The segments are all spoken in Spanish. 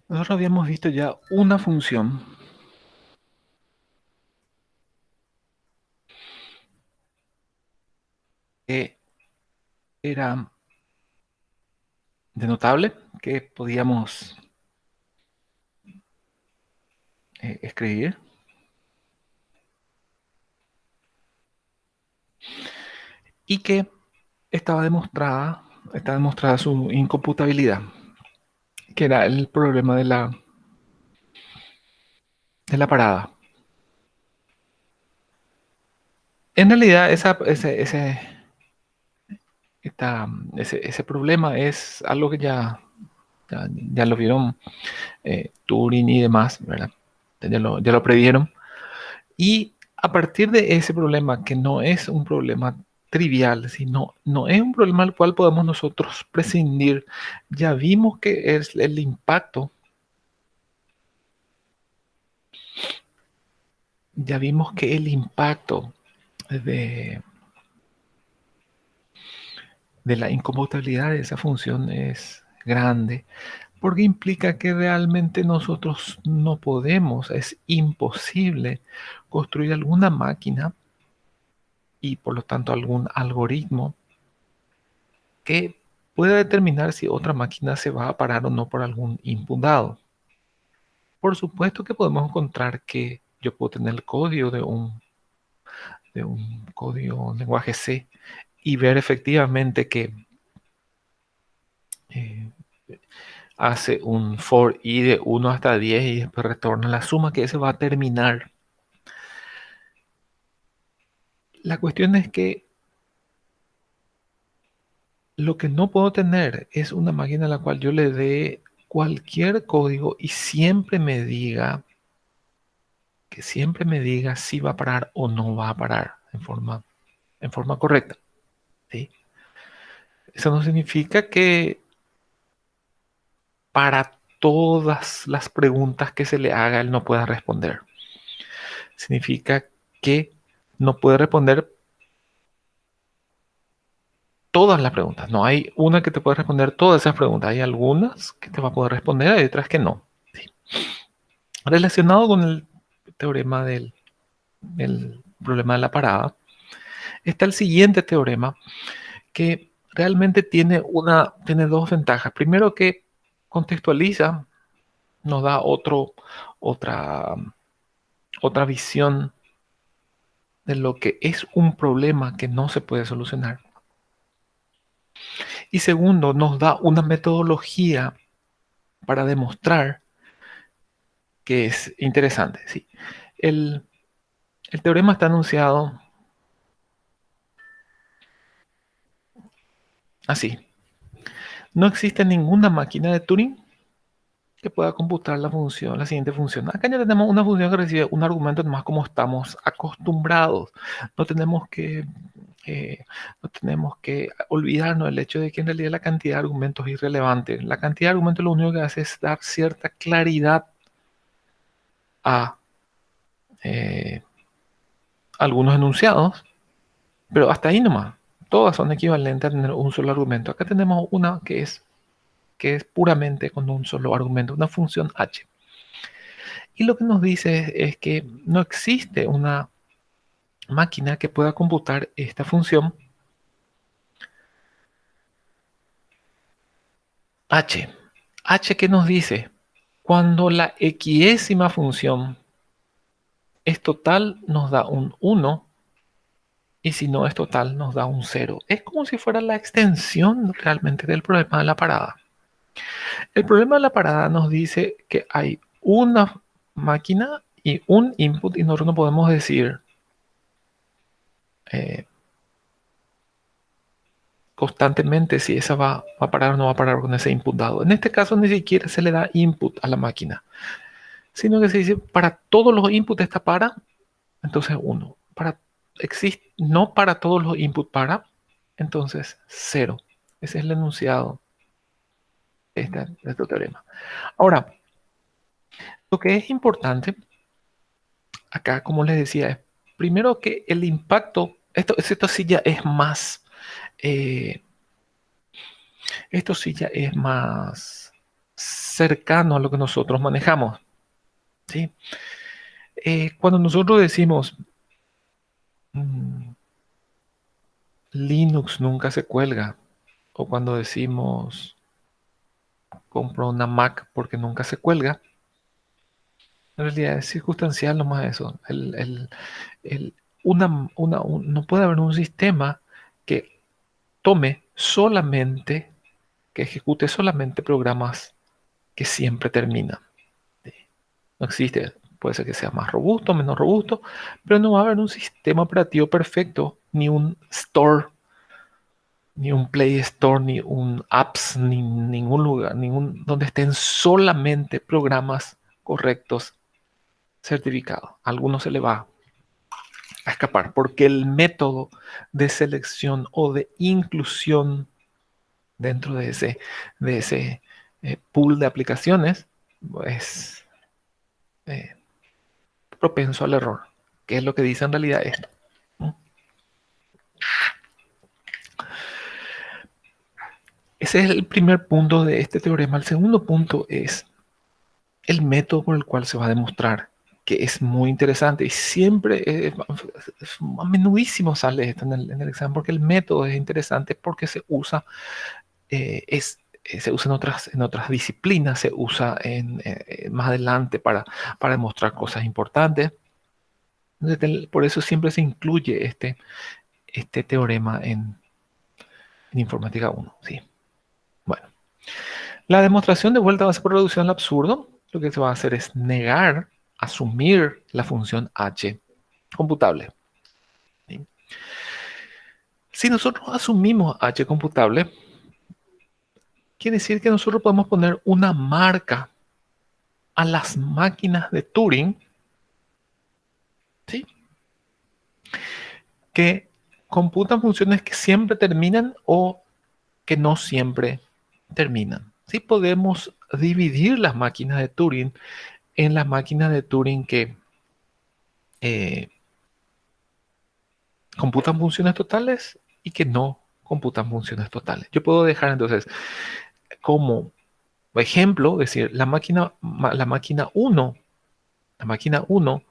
Nosotros habíamos visto ya una función que era denotable, que podíamos escribir y que está demostrada su incomputabilidad, que era el problema de la parada. En realidad, esta- ese problema es algo que ya lo vieron Turing y demás, ¿verdad? Ya lo previeron. Y a partir de ese problema, que no es un problema trivial, sino no es un problema al cual podemos nosotros prescindir, ya vimos que es el impacto, ya vimos que el impacto de, de la incomputabilidad de esa función es grande, porque implica que realmente nosotros no podemos, es imposible construir alguna máquina y por lo tanto algún algoritmo que pueda determinar si otra máquina se va a parar o no por algún input dado. Por supuesto que podemos encontrar que yo puedo tener el código de un código lenguaje C y ver efectivamente que eh, hace un for i de 1 hasta 10 y después retorna la suma que ese va a terminar. La cuestión es que lo que no puedo tener es una máquina a la cual yo le dé cualquier código y siempre me diga si va a parar o no va a parar en forma correcta, ¿sí? Eso no significa que para todas las preguntas que se le haga él no pueda responder. Significa que no puede responder todas las preguntas. No hay una que te pueda responder todas esas preguntas. Hay algunas que te va a poder responder, hay otras que no. ¿Sí? Relacionado con el teorema del problema de la parada, está el siguiente teorema que realmente tiene dos ventajas. Primero, que contextualiza, nos da otra, otra visión de lo que es un problema que no se puede solucionar. Y segundo, nos da una metodología para demostrar que es interesante. ¿Sí? El, el teorema está anunciado así. No existe ninguna máquina de Turing que pueda computar la siguiente función. Acá ya tenemos una función que recibe un argumento nomás como estamos acostumbrados. No tenemos que, no tenemos que olvidarnos del hecho de que en realidad la cantidad de argumentos es irrelevante. La cantidad de argumentos lo único que hace es dar cierta claridad a eh, algunos enunciados, pero hasta ahí nomás. Todas son equivalentes a tener un solo argumento. Acá tenemos una que es puramente con un solo argumento, una función h. Y lo que nos dice es que no existe una máquina que pueda computar esta función h. H, ¿qué nos dice? Cuando la xésima función es total, nos da un 1, y si no es total, nos da un 0. Es como si fuera la extensión realmente del problema de la parada. El problema de la parada nos dice que hay una máquina y un input, y nosotros no podemos decir eh, constantemente si esa va a parar o no va a parar con ese input dado. En este caso ni siquiera se le da input a la máquina, sino que se dice para todos los inputs esta para, entonces 1. No para todos los inputs para, entonces 0. Ese es el enunciado de este teorema. Ahora, lo que es importante acá, como les decía, es primero que el impacto, esto sí ya es más, esto sí ya es más cercano a lo que nosotros manejamos, ¿sí? Cuando nosotros decimos mm, Linux nunca se cuelga, o cuando decimos compro una Mac porque nunca se cuelga, en realidad es circunstancial nomás eso. El- no puede haber un sistema que tome solamente, que ejecute solamente programas que siempre terminan. ¿Sí? No existe, puede ser que sea más robusto, menos robusto, pero no va a haber un sistema operativo perfecto, ni un store, ni un Play Store, ni un apps, ni ningún lugar, ningún donde estén solamente programas correctos certificados. A algunos se le va a escapar porque el método de selección o de inclusión dentro de ese pool de aplicaciones es eh, propenso al error, que es lo que dice en realidad esto. Ese es el primer punto de este teorema. El segundo punto es el método por el cual se va a demostrar, que es muy interesante y siempre, a menudísimo sale esto en el examen, porque el método es interesante porque se usa, se usa en otras disciplinas, se usa más adelante para demostrar cosas importantes. Por eso siempre se incluye este teorema en Informática 1. ¿Sí? Bueno, la demostración de vuelta base por reducción al absurdo, lo que se va a hacer es negar, asumir la función h computable. ¿Sí? Si nosotros asumimos h computable, quiere decir que nosotros podemos poner una marca a las máquinas de Turing, ¿sí? Que computan funciones que siempre terminan o que no siempre terminan. Sí podemos dividir las máquinas de Turing en las máquinas de Turing que eh, computan funciones totales y que no computan funciones totales. Yo puedo dejar entonces como ejemplo, decir, la máquina 1, la máquina 1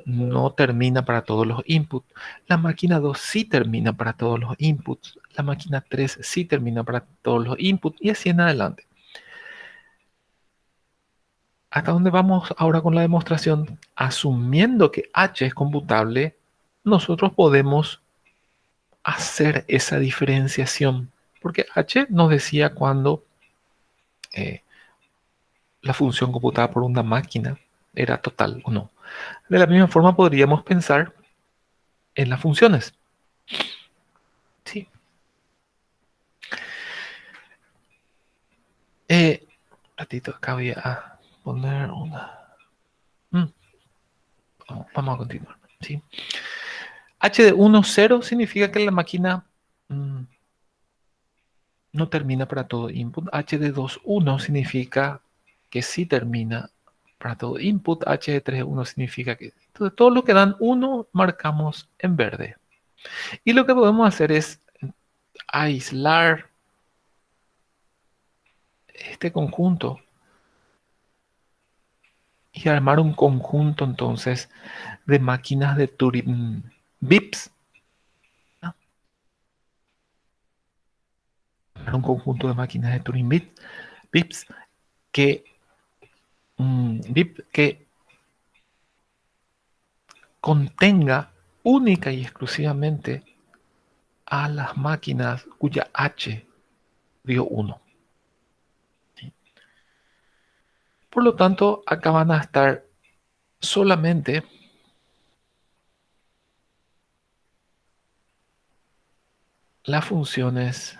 no termina para todos los inputs. La máquina 2 sí termina para todos los inputs. La máquina 3 sí termina para todos los inputs y así en adelante. ¿Hasta dónde vamos ahora con la demostración? Asumiendo que H es computable, nosotros podemos hacer esa diferenciación. Porque H nos decía cuando eh, la función computada por una máquina era total o no. De la misma forma podríamos pensar en las funciones. Sí. Ratito, acá voy a poner una. Mm, vamos a continuar. ¿Sí? H de 1, 0 significa que la máquina mm, no termina para todo input. H de 2, 1 significa que sí termina para todo input. H de 3, 1 significa que... Entonces, todo lo que dan 1 marcamos en verde. Y lo que podemos hacer es aislar este conjunto y armar un conjunto entonces de máquinas de Turing VIPs. ¿No? Un conjunto de máquinas de Turing VIPs que, VIP que contenga única y exclusivamente a las máquinas cuya H dio 1. ¿Sí? Por lo tanto, acá van a estar solamente las funciones,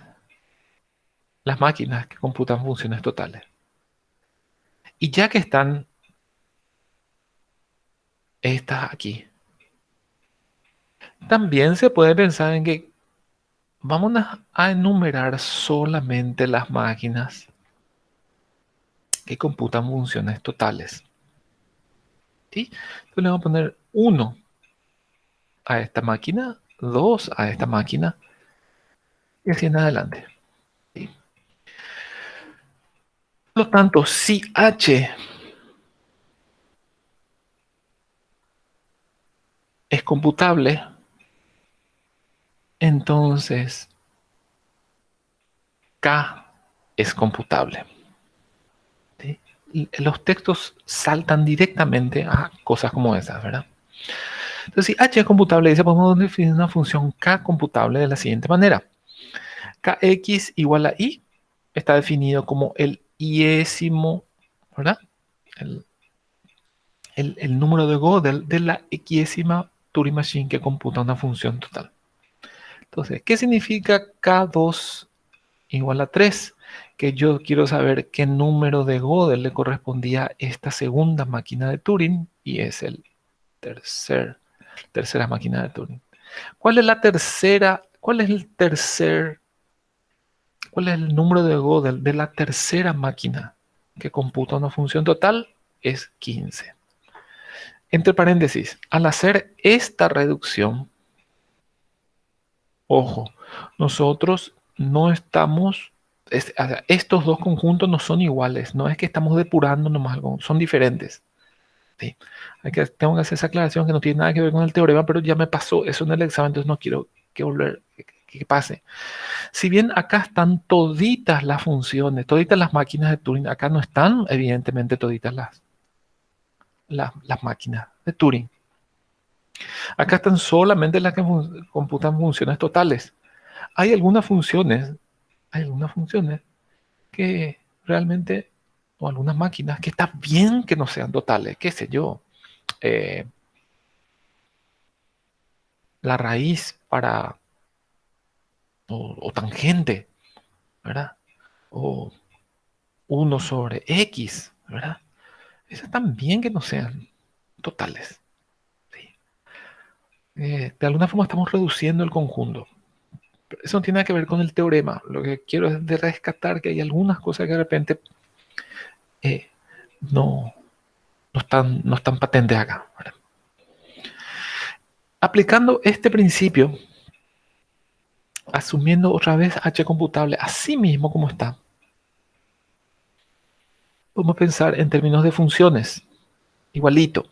las máquinas que computan funciones totales. Y ya que están estas aquí, también se puede pensar en que vamos a enumerar solamente las máquinas que computan funciones totales. ¿Sí? Entonces le vamos a poner 1 a esta máquina, 2 a esta máquina y así en adelante. ¿Sí? Por lo tanto, si H es computable, entonces K es computable. ¿Sí? Y los textos saltan directamente a cosas como esas, ¿verdad? Entonces, si H es computable, dice, podemos definir una función K computable de la siguiente manera. Kx igual a I está definido como el iésimo, ¿verdad? El, el número de Gödel de la xésima Turing Machine que computa una función total. Entonces, ¿qué significa K2 igual a 3? Que yo quiero saber qué número de Gödel le correspondía a esta segunda máquina de Turing y es el tercera máquina de Turing. ¿Cuál es la tercera? ¿Cuál es el tercer? ¿Cuál es el número de Gödel de la tercera máquina que computa una función total? Es 15. Entre paréntesis, al hacer esta reducción, ojo, nosotros no estamos, o sea, estos dos conjuntos no son iguales, no es que estamos depurando nomás algo, son diferentes. ¿Sí? Tengo que hacer esa aclaración que no tiene nada que ver con el teorema, pero ya me pasó eso en el examen, entonces no quiero que pase. Si bien acá están toditas las funciones, toditas las máquinas de Turing, acá no están evidentemente toditas las máquinas de Turing. Acá están solamente las que computan funciones totales. Hay algunas funciones, hay algunas funciones que realmente, o algunas máquinas que está bien que no sean totales, qué sé yo, eh, la raíz para, o tangente, ¿verdad? O uno sobre X, ¿verdad? Esas están bien que no sean totales. ¿Sí? De alguna forma estamos reduciendo el conjunto. Pero eso no tiene nada que ver con el teorema. Lo que quiero es de rescatar que hay algunas cosas que de repente eh, no, no están patentes acá, ¿verdad? Aplicando este principio, asumiendo otra vez H computable así mismo como está, podemos pensar en términos de funciones, igualito.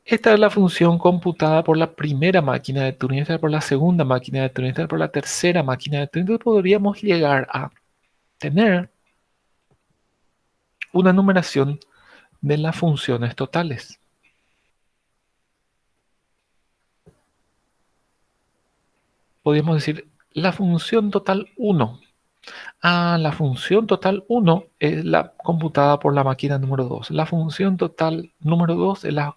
Esta es la función computada por la primera máquina de Turing, esta es por la segunda máquina de Turing, esta es por la tercera máquina de Turing. Entonces podríamos llegar a tener una numeración de las funciones totales. Podríamos decir la función total 1. Ah, la función total 1 es la computada por la máquina número 2. La función total número 2 es la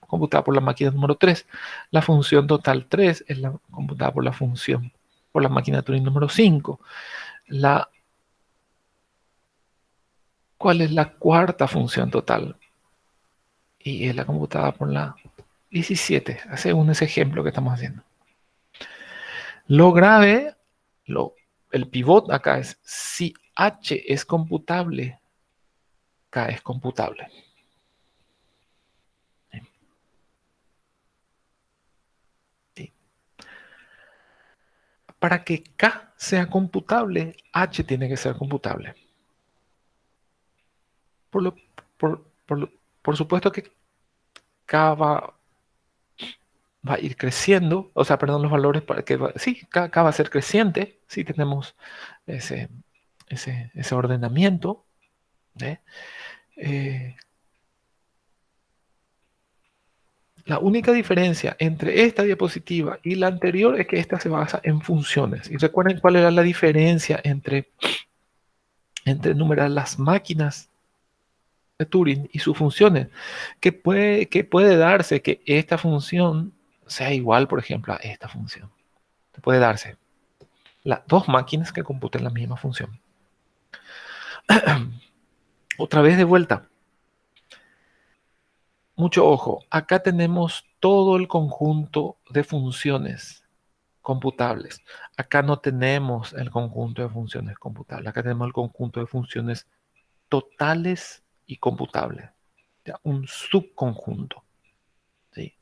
computada por la máquina número 3. La función total 3 es la computada por por la máquina de Turing número 5. La, ¿Cuál es la cuarta función total? Y es la computada por la 17, según ese ejemplo que estamos haciendo. Lo grave, el pivot acá es si H es computable, K es computable. ¿Sí? Para que K sea computable, H tiene que ser computable. Por, lo, por supuesto que K va a ir creciendo, o sea, perdón, los valores para que sí, K va a ser creciente si tenemos ese, ese ordenamiento. ¿Eh? Eh, la única diferencia entre esta diapositiva y la anterior es que esta se basa en funciones. Y recuerden cuál era la diferencia entre enumerar las máquinas de Turing y sus funciones. Que puede darse que esta función sea igual, por ejemplo, a esta función. Puede darse las dos máquinas que computen la misma función. Otra vez de vuelta. Mucho ojo. Acá tenemos todo el conjunto de funciones computables. Acá no tenemos el conjunto de funciones computables. Acá tenemos el conjunto de funciones totales y computables. ¿Ya? Un subconjunto. ¿Sí?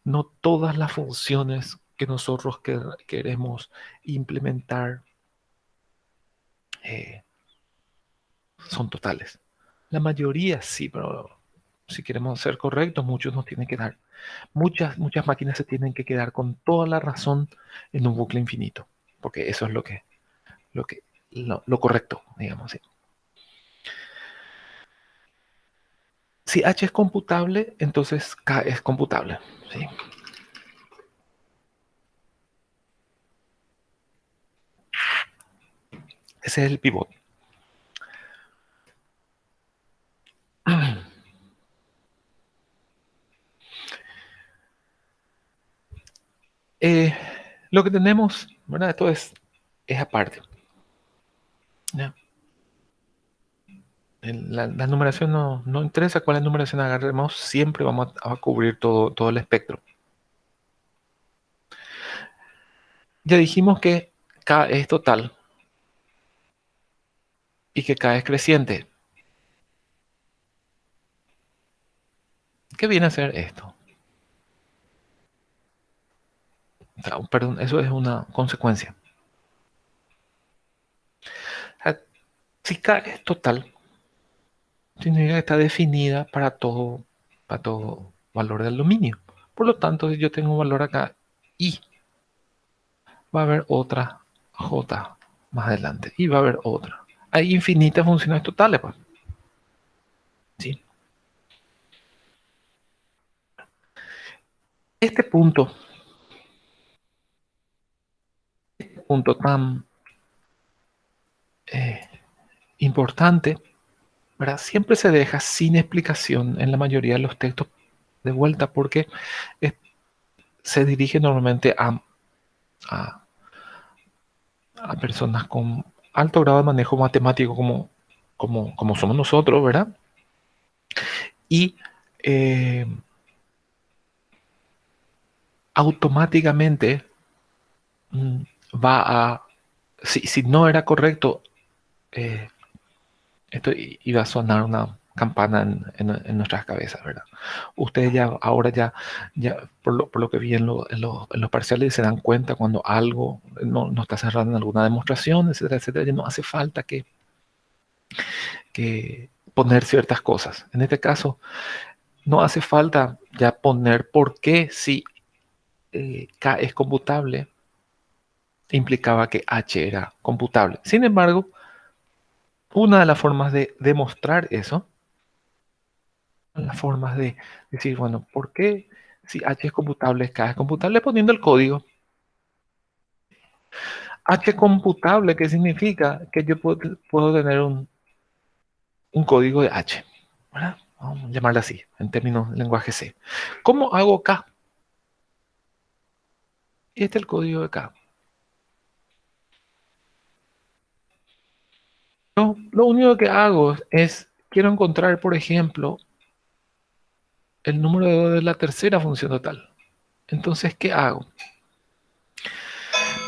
No todas las funciones que nosotros queremos implementar son totales. La mayoría sí, pero si queremos ser correctos, muchos nos tienen que dar. Muchas máquinas se tienen que quedar con toda la razón en un bucle infinito, porque eso es lo que, lo correcto, digamos así. Si H es computable, entonces K es computable. ¿Sí? Ese es el pivot. Eh, lo que tenemos, ¿verdad? Esto es aparte. ¿Ya? La numeración no interesa cuál es la numeración agarremos, siempre vamos a cubrir todo el espectro. Ya dijimos que K es total y que K es creciente. ¿Qué viene a ser esto? O sea, perdón, eso es una consecuencia. O sea, si K es total, significa que está definida para todo valor del dominio. Por lo tanto, si yo tengo un valor acá y va a haber otra J más adelante y va a haber otra. Hay infinitas funciones totales, pues. ¿Sí? Este punto tan eh, importante, ¿verdad? Siempre se deja sin explicación en la mayoría de los textos de vuelta porque es- se dirige normalmente a, a personas con alto grado de manejo matemático como somos nosotros, ¿verdad? Y eh, automáticamente mm, va a, si no era correcto, eh, esto iba a sonar una campana en nuestras cabezas, ¿verdad? Ustedes ya, ahora ya por lo que vi en los parciales se dan cuenta cuando algo no está cerrado en alguna demostración, etcétera, etcétera, ya no hace falta que poner ciertas cosas. En este caso, no hace falta ya poner por qué si K es computable implicaba que H era computable. Sin embargo, una de las formas de demostrar eso, las formas de decir, bueno, ¿por qué si H es computable, K es computable? Poniendo el código. H computable, ¿qué significa? Que yo puedo tener un código de H, ¿verdad? Vamos a llamarlo así, en términos de lenguaje C. ¿Cómo hago K? Y este es el código de K. Lo único que hago es, quiero encontrar, por ejemplo, el número de la tercera función total. Entonces, ¿qué hago?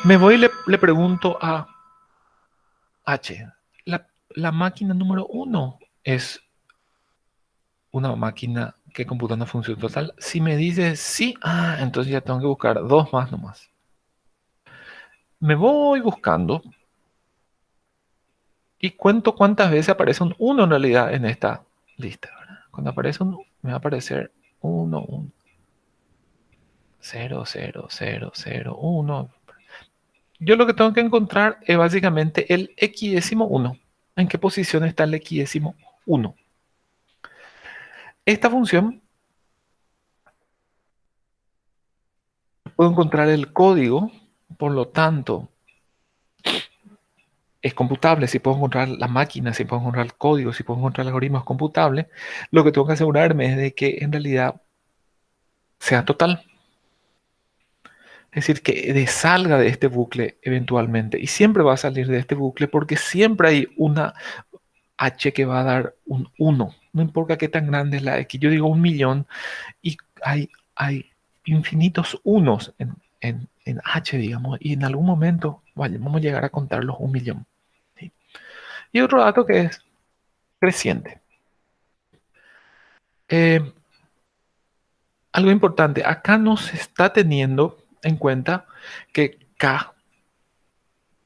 Me voy y le pregunto a H. La máquina número uno es una máquina que computa una función total. Si me dice sí, entonces ya tengo que buscar dos más nomás. Me voy buscando y cuento cuántas veces aparece un 1 en realidad en esta lista, ¿verdad? Cuando aparece un, me va a aparecer 1, 1, 0, 0, 0, 0, 1. Yo lo que tengo que encontrar es básicamente el equidécimo 1. ¿En qué posición está el equidécimo 1? Esta función puedo encontrar el código, por lo tanto, es computable. Si puedo encontrar la máquina, si puedo encontrar el código, si puedo encontrar el algoritmo es computable, lo que tengo que asegurarme es de que en realidad sea total. Es decir, que salga de este bucle eventualmente. Y siempre va a salir de este bucle porque siempre hay una H que va a dar un 1. No importa qué tan grande es la X. Yo digo 1.000.000 y hay infinitos unos en H, digamos, y en algún momento vamos a llegar a contar los 1.000.000. ¿Sí? Y otro dato que es creciente. Eh, algo importante, acá no se está teniendo en cuenta que K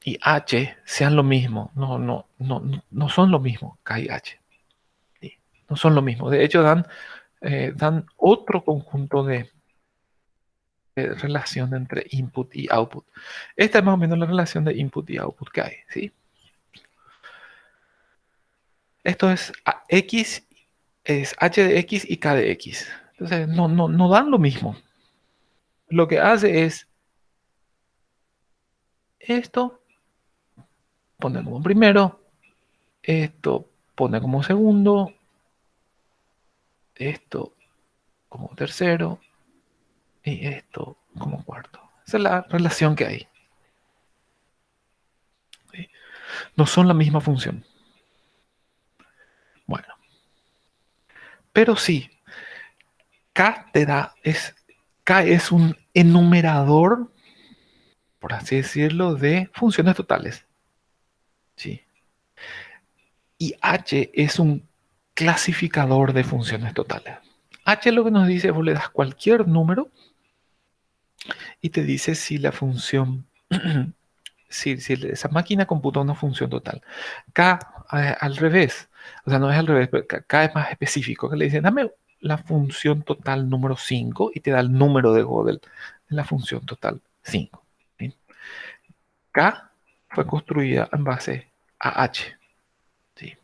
y H sean lo mismo. No son lo mismo, K y H. ¿Sí? No son lo mismo. De hecho, dan otro conjunto de relación entre input y output. Esta es más o menos la relación de input y output que hay. ¿Sí? Esto es X, es H de X y K de X. Entonces, no dan lo mismo. Lo que hace es esto, pone como primero, esto pone como segundo, esto como tercero y esto como cuarto. Esa es la relación que hay. ¿Sí? No son la misma función. Bueno, pero sí, K te da, K es un enumerador, por así decirlo, de funciones totales. ¿Sí? Y H es un clasificador de funciones totales. H lo que nos dice, vos le das cualquier número y te dice si la función, si esa máquina computa una función total. K al revés, o sea, no es al revés, pero K es más específico, que le dice, dame la función total número 5 y te da el número de Gödel de la función total 5. ¿Sí? K fue construida en base a H. ¿Sí?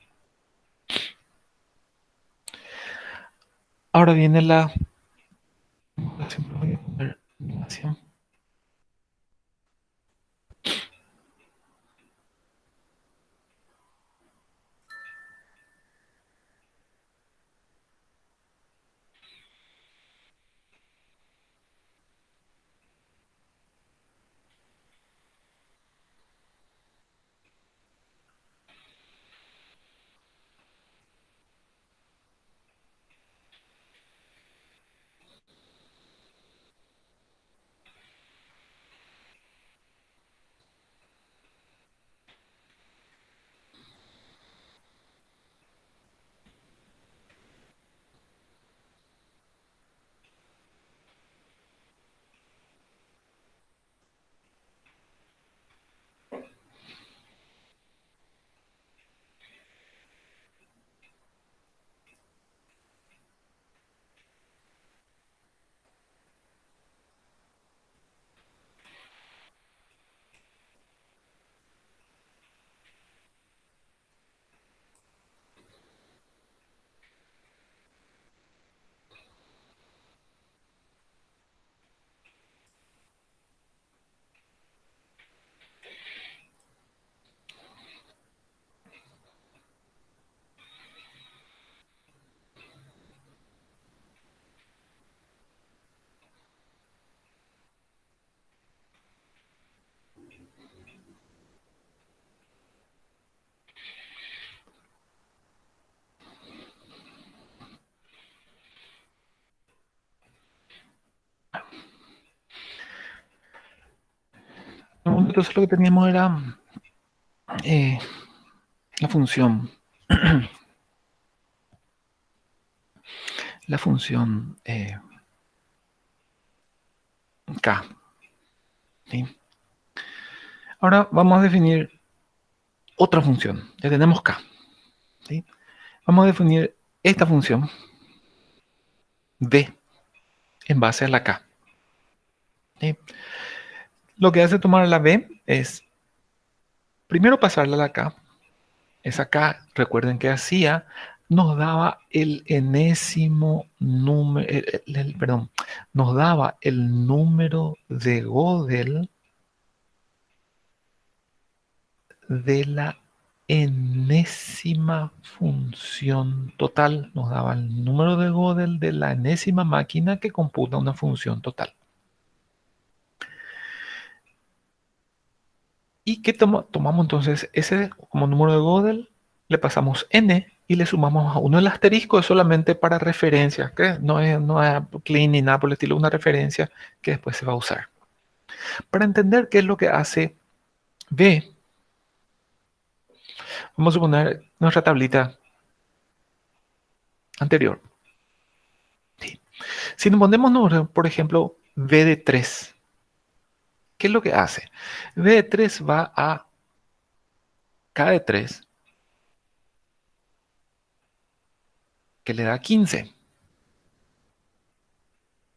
Ahora viene la... Siempre voy a poner animación. Entonces lo que teníamos era eh, la función, la función K. ¿Sí? Ahora vamos a definir otra función. Ya tenemos K. ¿Sí? Vamos a definir esta función B en base a la K. ¿Sí? Lo que hace tomar la B es primero pasarla a la K. Esa K, recuerden que hacía, nos daba el enésimo número, perdón, nos daba el número de Gödel de la enésima función total. Nos daba el número de Gödel de la enésima máquina que computa una función total. ¿Y qué tomamos entonces? Ese como número de Gödel, le pasamos n y le sumamos a uno. El asterisco es solamente para referencia, que no es clean ni nada por el estilo, una referencia que después se va a usar. Para entender qué es lo que hace B, vamos a suponer nuestra tablita anterior. Sí. Si nos ponemos, por ejemplo, B de 3, ¿qué es lo que hace? B de 3 va a K de 3, que le da 15.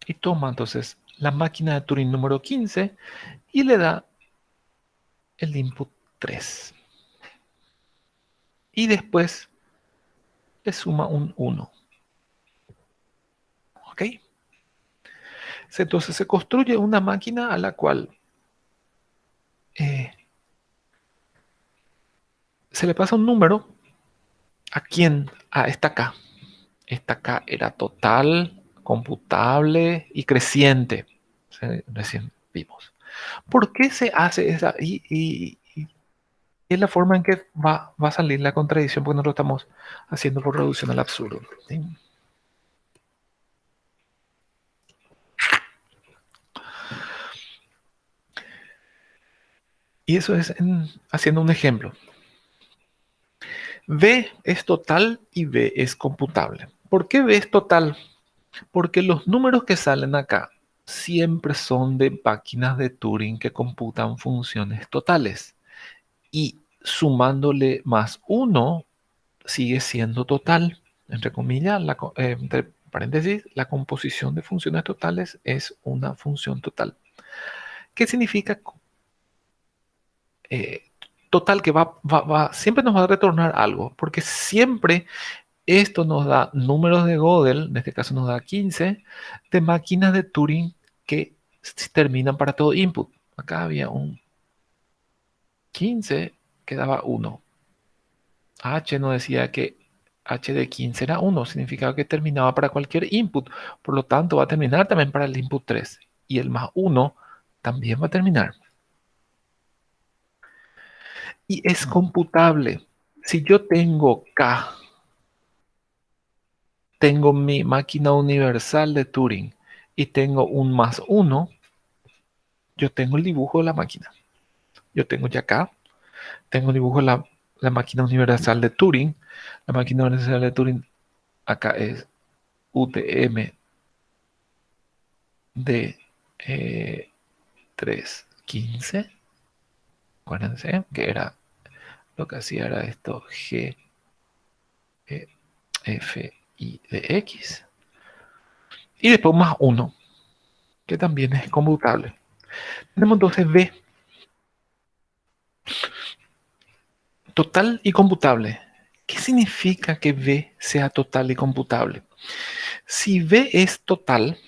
Y toma entonces la máquina de Turing número 15 y le da el input 3. Y después le suma un 1. ¿Ok? Entonces se construye una máquina a la cual eh, se le pasa un número. ¿A quién? A esta K. Esta K era total, computable y creciente. Recién vimos. ¿Por qué se hace esa? Y es la forma en que va a salir la contradicción porque no lo estamos haciendo por reducción al absurdo. ¿Sí? Y eso es haciendo un ejemplo. B es total y B es computable. ¿Por qué B es total? Porque los números que salen acá siempre son de máquinas de Turing que computan funciones totales. Y sumándole más uno sigue siendo total. Entre comillas, entre paréntesis, la composición de funciones totales es una función total. ¿Qué significa eh, total? Que siempre nos va a retornar algo, porque siempre esto nos da números de Gödel, en este caso nos da 15, de máquinas de Turing que terminan para todo input. Acá había un 15 que daba 1. H no decía que H de 15 era 1, significaba que terminaba para cualquier input. Por lo tanto, va a terminar también para el input 3. Y el más 1 también va a terminar. Y es computable. Si yo tengo K, tengo mi máquina universal de Turing y tengo un más 1, yo tengo el dibujo de la máquina. Yo tengo ya K, tengo el dibujo de la máquina universal de Turing. La máquina universal de Turing acá es UTM de 315. Acuérdense que era lo que hacía era esto: G, E, F, I de X. Y después más 1, que también es computable. Tenemos entonces B, total y computable. ¿Qué significa que B sea total y computable? Si B es total,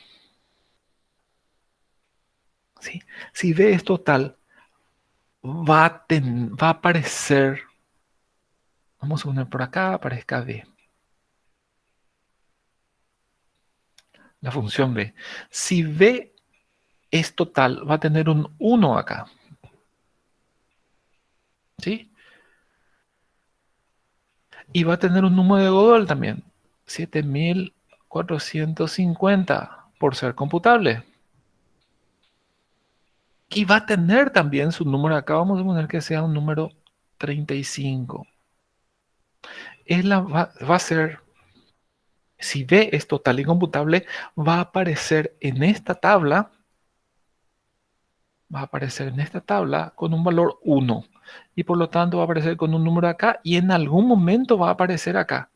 ¿sí? Si B es total, va a aparecer, vamos a poner por acá, aparezca B, la función B. Si B es total, va a tener un 1 acá, ¿sí? Y va a tener un número de Gödel también, 7450 por ser computable. Y va a tener también su número acá, vamos a poner que sea un número 35. Va a ser, si B es total y computable, va a aparecer en esta tabla, con un valor 1. Y por lo tanto va a aparecer con un número acá y en algún momento va a aparecer acá.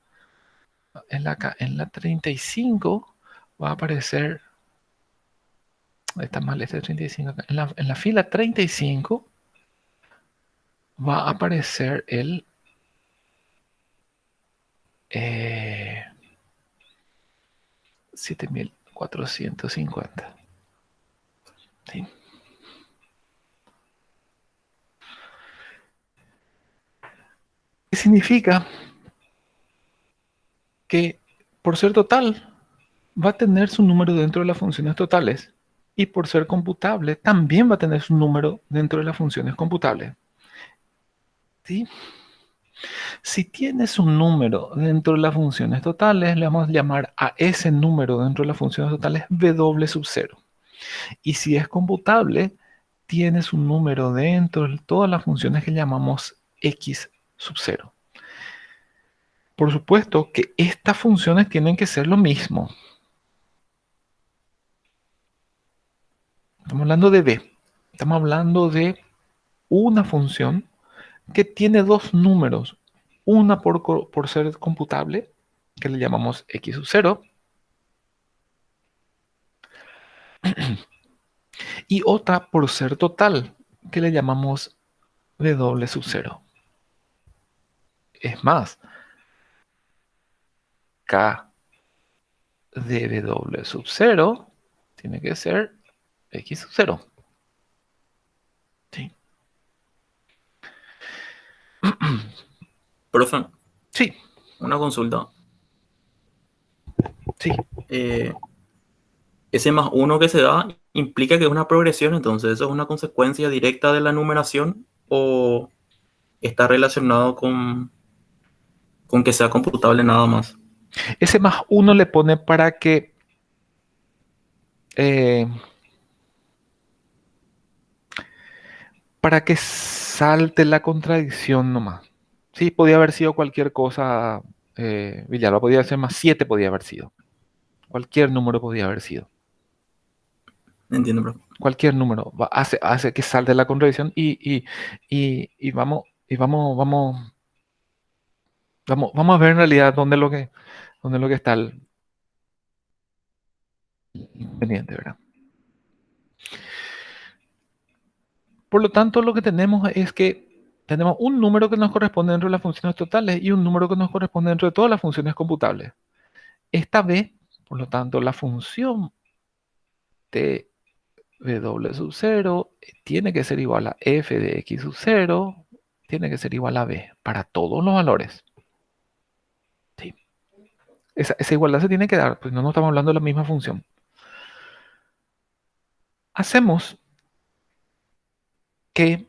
En la 35 va a aparecer, está mal este 35 acá. En la fila 35 va a aparecer el 7450. ¿Sí? ¿Qué significa? Que por ser total va a tener su número dentro de las funciones totales y por ser computable también va a tener su número dentro de las funciones computables. ¿Sí? Si tienes un número dentro de las funciones totales, le vamos a llamar a ese número dentro de las funciones totales W sub 0. Y si es computable, tienes un número dentro de todas las funciones que llamamos X sub 0. Por supuesto que estas funciones tienen que ser lo mismo. Estamos hablando de B. Estamos hablando de una función que tiene dos números, una por ser computable, que le llamamos x sub 0, y otra por ser total, que le llamamos w sub 0. Es más, k de w sub 0 tiene que ser x sub 0. Sí. Profe, Sí, una consulta. sí. Eh, ese más uno que se da implica que es una progresión, entonces eso es una consecuencia directa de la numeración o está relacionado con que sea computable nada más. Ese más uno le pone eh, para que salte la contradicción nomás. Sí, podía haber sido cualquier cosa, Villalba, podía ser más 7, podía haber sido. Cualquier número podía haber sido. Entiendo, profe. Cualquier número hace que salte la contradicción y vamos a ver en realidad dónde es lo que está el inconveniente, ¿verdad? Por lo tanto, lo que tenemos es que tenemos un número que nos corresponde dentro de las funciones totales y un número que nos corresponde dentro de todas las funciones computables. Esta vez, por lo tanto, la función de w sub 0 tiene que ser igual a f de x sub 0, tiene que ser igual a b para todos los valores. ¿Sí? Esa igualdad se tiene que dar, pues no nos estamos hablando de la misma función. Hacemos que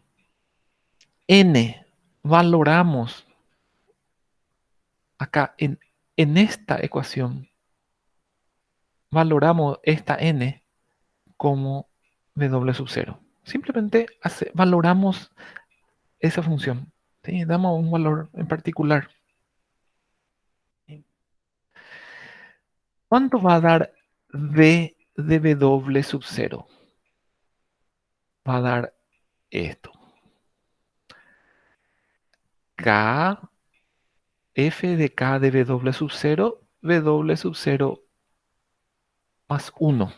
n valoramos acá en esta ecuación, valoramos esta n como w sub 0. Simplemente valoramos esa función. ¿Sí? Damos un valor en particular. ¿Cuánto va a dar v de w sub 0? Va a dar esto. K, f de k de w sub 0, w sub 0 más 1.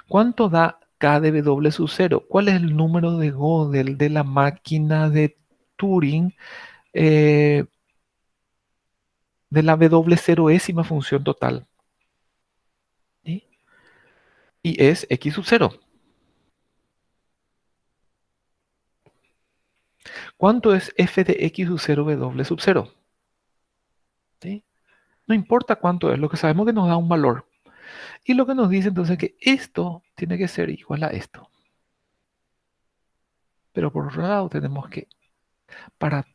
¿Cuánto da k de w sub 0? ¿Cuál es el número de Gödel de la máquina de Turing eh, de la w 0ésima función total? ¿Sí? Y es x sub 0. ¿Cuánto es f de x sub 0 w sub 0? ¿Sí? No importa cuánto es, lo que sabemos que nos da un valor. Y lo que nos dice entonces es que esto tiene que ser igual a esto. Pero por otro lado tenemos que, para,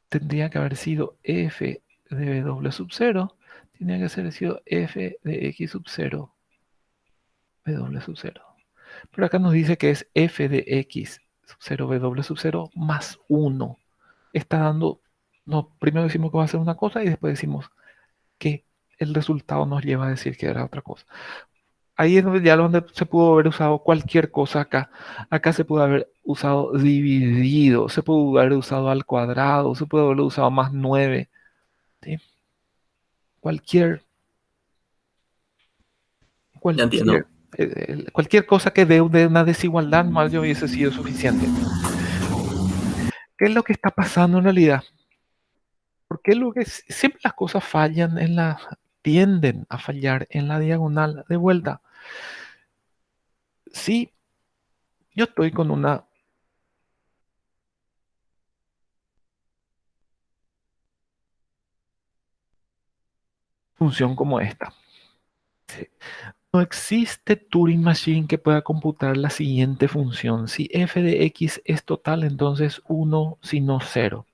tendría que haber sido f de w sub 0, tendría que haber sido f de x sub 0 w sub 0. Pero acá nos dice que es f de x sub 0 w sub 0 más 1. Está dando, no, primero decimos que va a ser una cosa y después decimos que el resultado nos lleva a decir que era otra cosa. Ahí es donde se pudo haber usado cualquier cosa acá. Acá se pudo haber usado dividido, se pudo haber usado al cuadrado, se pudo haber usado más 9. ¿Sí? Cualquier, Ya cualquier, entiendo. cualquier cosa que dé una desigualdad más yo hubiese sido suficiente. ¿Qué es lo que está pasando en realidad? Porque siempre las cosas fallan tienden a fallar en la diagonal de vuelta. Si yo estoy con una función como esta. ¿Sí? No existe Turing Machine que pueda computar la siguiente función. Si f de x es total, entonces 1, si no 0.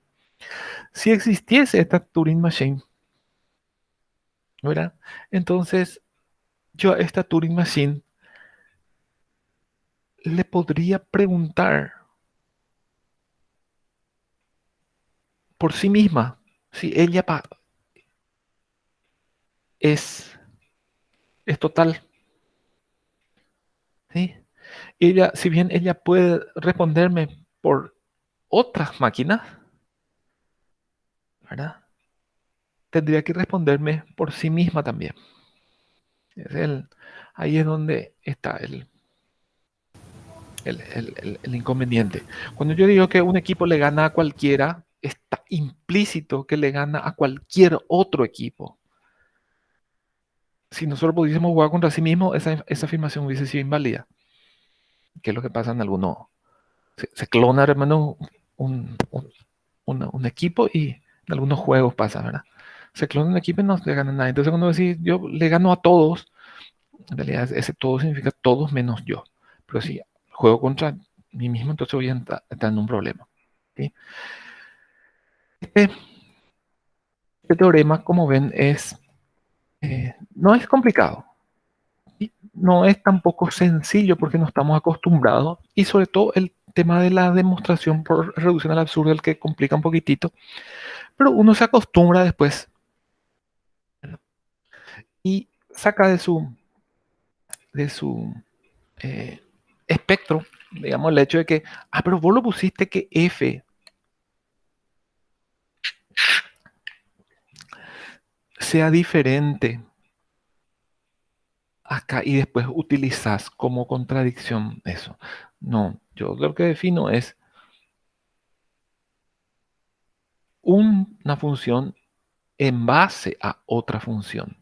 Si existiese esta Turing Machine, ¿verdad? Entonces yo a esta Turing Machine le podría preguntar por sí misma si ella es, es total. ¿Sí? Ella, si bien ella puede responderme por otras máquinas, ¿verdad? Tendría que responderme por sí misma también. Ahí es donde está el inconveniente. Cuando yo digo que un equipo le gana a cualquiera, está implícito que le gana a cualquier otro equipo. Si nosotros pudiésemos jugar contra sí mismo, esa afirmación hubiese sido inválida. ¿Qué es lo que pasa en algunos? Se clona, hermano, un equipo y en algunos juegos pasa, ¿verdad? Se clona un equipo y no le gana a nadie. Entonces, cuando decís yo le gano a todos, en realidad ese todo significa todos menos yo. Pero si juego contra mí mismo, entonces voy a estar en un problema. ¿Sí? Este, este teorema, como ven, no es complicado. ¿Sí? No es tampoco sencillo porque no estamos acostumbrados. Y sobre todo el tema de la demostración por reducción al absurdo, el que complica un poquitito. Pero uno se acostumbra después y saca de su eh, espectro, digamos, el hecho de que, pero vos lo pusiste que F sea diferente acá y después utilizas como contradicción eso. No, yo lo que defino es una función en base a otra función.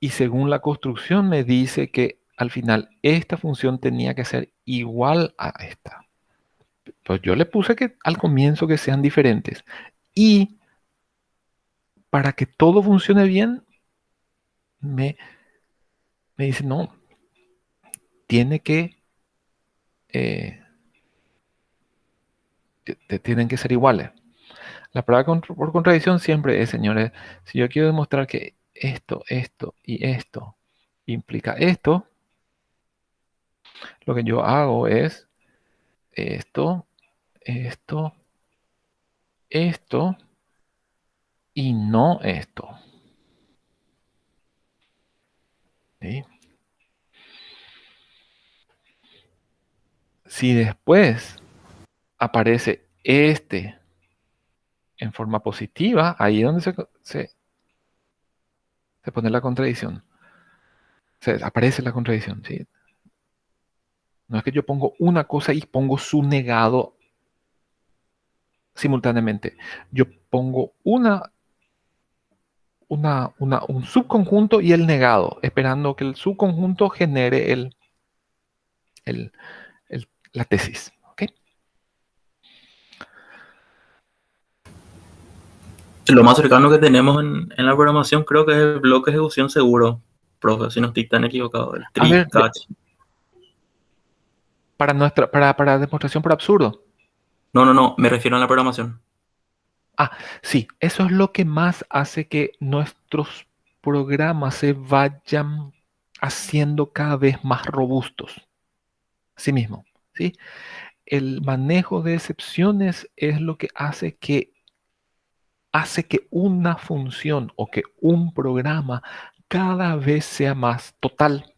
Y según la construcción me dice que al final esta función tenía que ser igual a esta. Pues yo le puse que al comienzo que sean diferentes. Y para que todo funcione bien, me, me dice, no, tiene que, eh, tienen que ser iguales. La prueba por contradicción siempre es, señores, si yo quiero demostrar que esto y esto implica esto, lo que yo hago es esto, esto, esto y no esto. ¿Sí? Si después aparece este en forma positiva, ahí es donde se pone la contradicción. Aparece la contradicción. ¿Sí? No es que yo pongo una cosa y pongo su negado simultáneamente. Yo pongo un subconjunto y el negado, esperando que el subconjunto genere el- la tesis. ¿Ok? Lo más cercano que tenemos en la programación creo que es el bloque de ejecución seguro, profe, si no estoy tan equivocado, el A try ver, catch. para demostración por absurdo. No, no, no, me refiero a la programación. Sí, eso es lo que más hace que nuestros programas se vayan haciendo cada vez más robustos. Así mismo, ¿sí? El manejo de excepciones es lo que hace que una función o que un programa cada vez sea más total.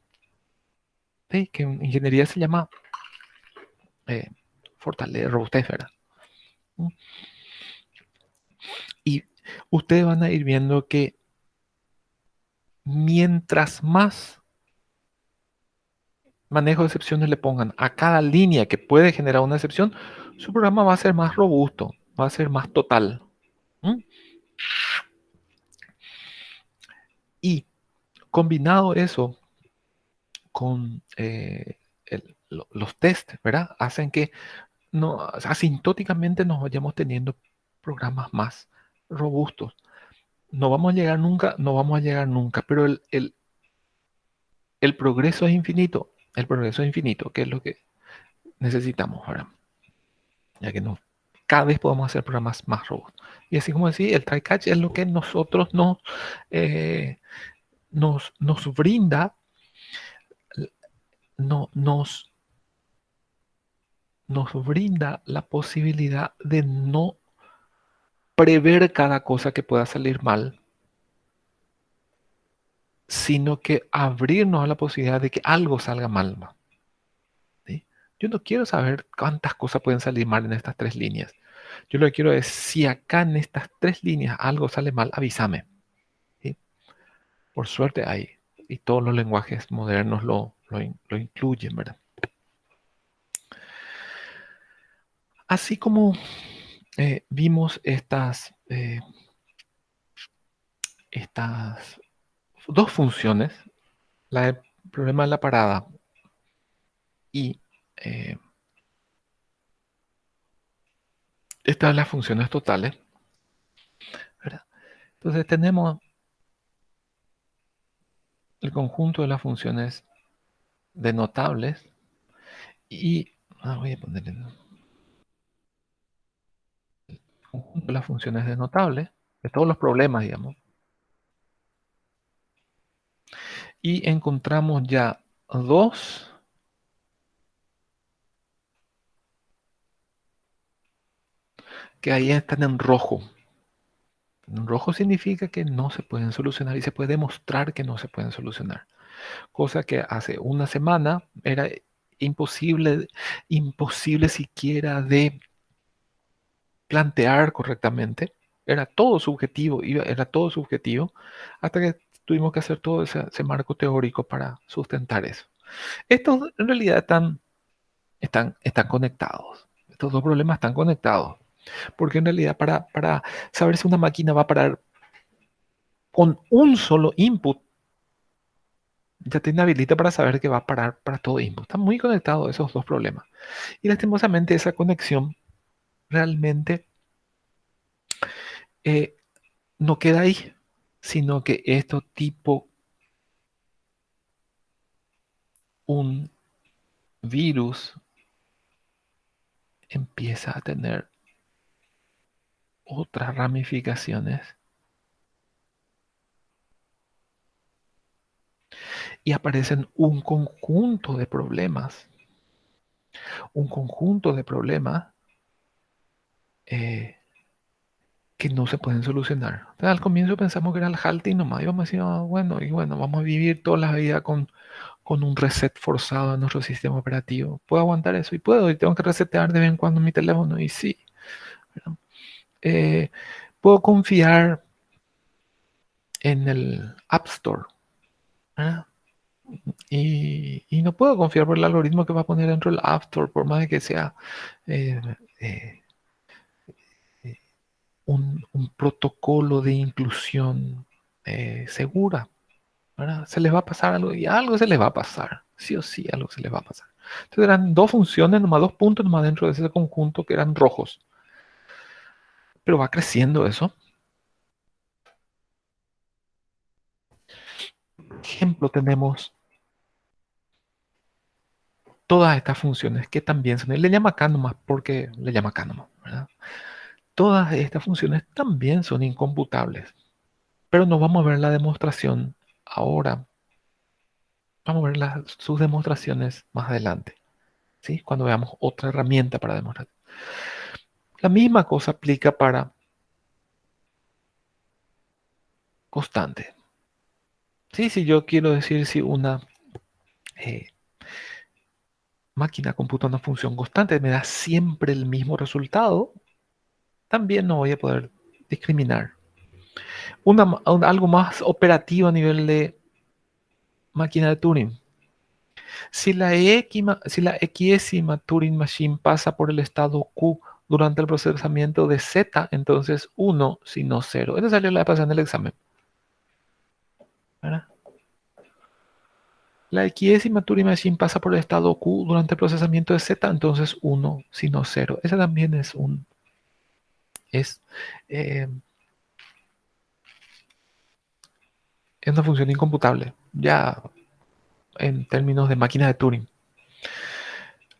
¿Sí? Que en ingeniería se llama eh, fortaleza, robustez, ¿verdad? ¿Mm? Y ustedes van a ir viendo que mientras más manejo de excepciones le pongan a cada línea que puede generar una excepción, su programa va a ser más robusto, va a ser más total. ¿Mm? Y combinado eso con los test, ¿verdad? Hacen que no, asintóticamente nos vayamos teniendo programas más robustos. No vamos a llegar nunca, no vamos a llegar nunca, pero el progreso es infinito. El progreso es infinito, que es lo que necesitamos ahora, ya que no, cada vez podemos hacer programas más robustos. Y así como decía, el try-catch es lo que nosotros eh, nos brinda, no, nos brinda la posibilidad de no prever cada cosa que pueda salir mal, sino que abrirnos a la posibilidad de que algo salga mal. ¿Sí? Yo no quiero saber cuántas cosas pueden salir mal en estas tres líneas. Yo lo que quiero es, si acá en estas tres líneas algo sale mal, avísame. ¿Sí? Por suerte hay, y todos los lenguajes modernos lo incluyen, ¿verdad? Así como vimos estas dos funciones, la del problema de la parada y eh, estas son las funciones totales, ¿verdad? Entonces tenemos el conjunto de las funciones denotables y voy a poner el conjunto de las funciones denotables de todos los problemas, digamos, y encontramos ya dos que ahí están en rojo. En rojo significa que no se pueden solucionar y se puede demostrar que no se pueden solucionar. Cosa que hace una semana era imposible siquiera de plantear correctamente. Era todo subjetivo, era todo subjetivo, hasta que tuvimos que hacer todo ese marco teórico para sustentar eso. Estos en realidad están conectados. Estos dos problemas están conectados. Porque en realidad para saber si una máquina va a parar con un solo input, ya te inhabilita para saber que va a parar para todo input. Están muy conectados esos dos problemas. Y lastimosamente esa conexión realmente eh, no queda ahí, sino que esto tipo un virus empieza a tener otras ramificaciones y aparecen un conjunto de problemas eh, que no se pueden solucionar. O sea, al comienzo pensamos que era el halting nomás, íbamos a decir, bueno, y bueno, vamos a vivir toda la vida con un reset forzado en nuestro sistema operativo. ¿Puedo aguantar eso? Y puedo, y tengo que resetear de vez en cuando mi teléfono, y sí. ¿Verdad? Puedo confiar en el App Store, ¿verdad? Y no puedo confiar por el algoritmo que va a poner dentro del App Store, por más de que sea eh, eh, un protocolo de inclusión segura, ¿verdad? Se les va a pasar algo y algo se les va a pasar, sí o sí, algo se les va a pasar. Entonces eran dos funciones, nomás dos puntos nomás dentro de ese conjunto que eran rojos, pero va creciendo eso. Por ejemplo, tenemos todas estas funciones que también son, le llama acá nomás porque le llama acá nomás, ¿verdad? Todas estas funciones también son incomputables, pero no vamos a ver la demostración ahora. Vamos a ver sus demostraciones más adelante, ¿sí? Cuando veamos otra herramienta para demostrar. La misma cosa aplica para constante. ¿Sí? Si yo quiero decir si una eh, máquina computa una función constante me da siempre el mismo resultado, también no voy a poder discriminar. Algo más operativo a nivel de máquina de Turing. Si la xésima Turing Machine pasa por el estado Q durante el procesamiento de Z, entonces 1, si no 0. Eso salió la vez pasada en el examen, ¿verdad? La xésima Turing Machine pasa por el estado Q durante el procesamiento de Z, entonces 1, si no 0. Esa también es, eh, es una función incomputable, ya en términos de máquina de Turing.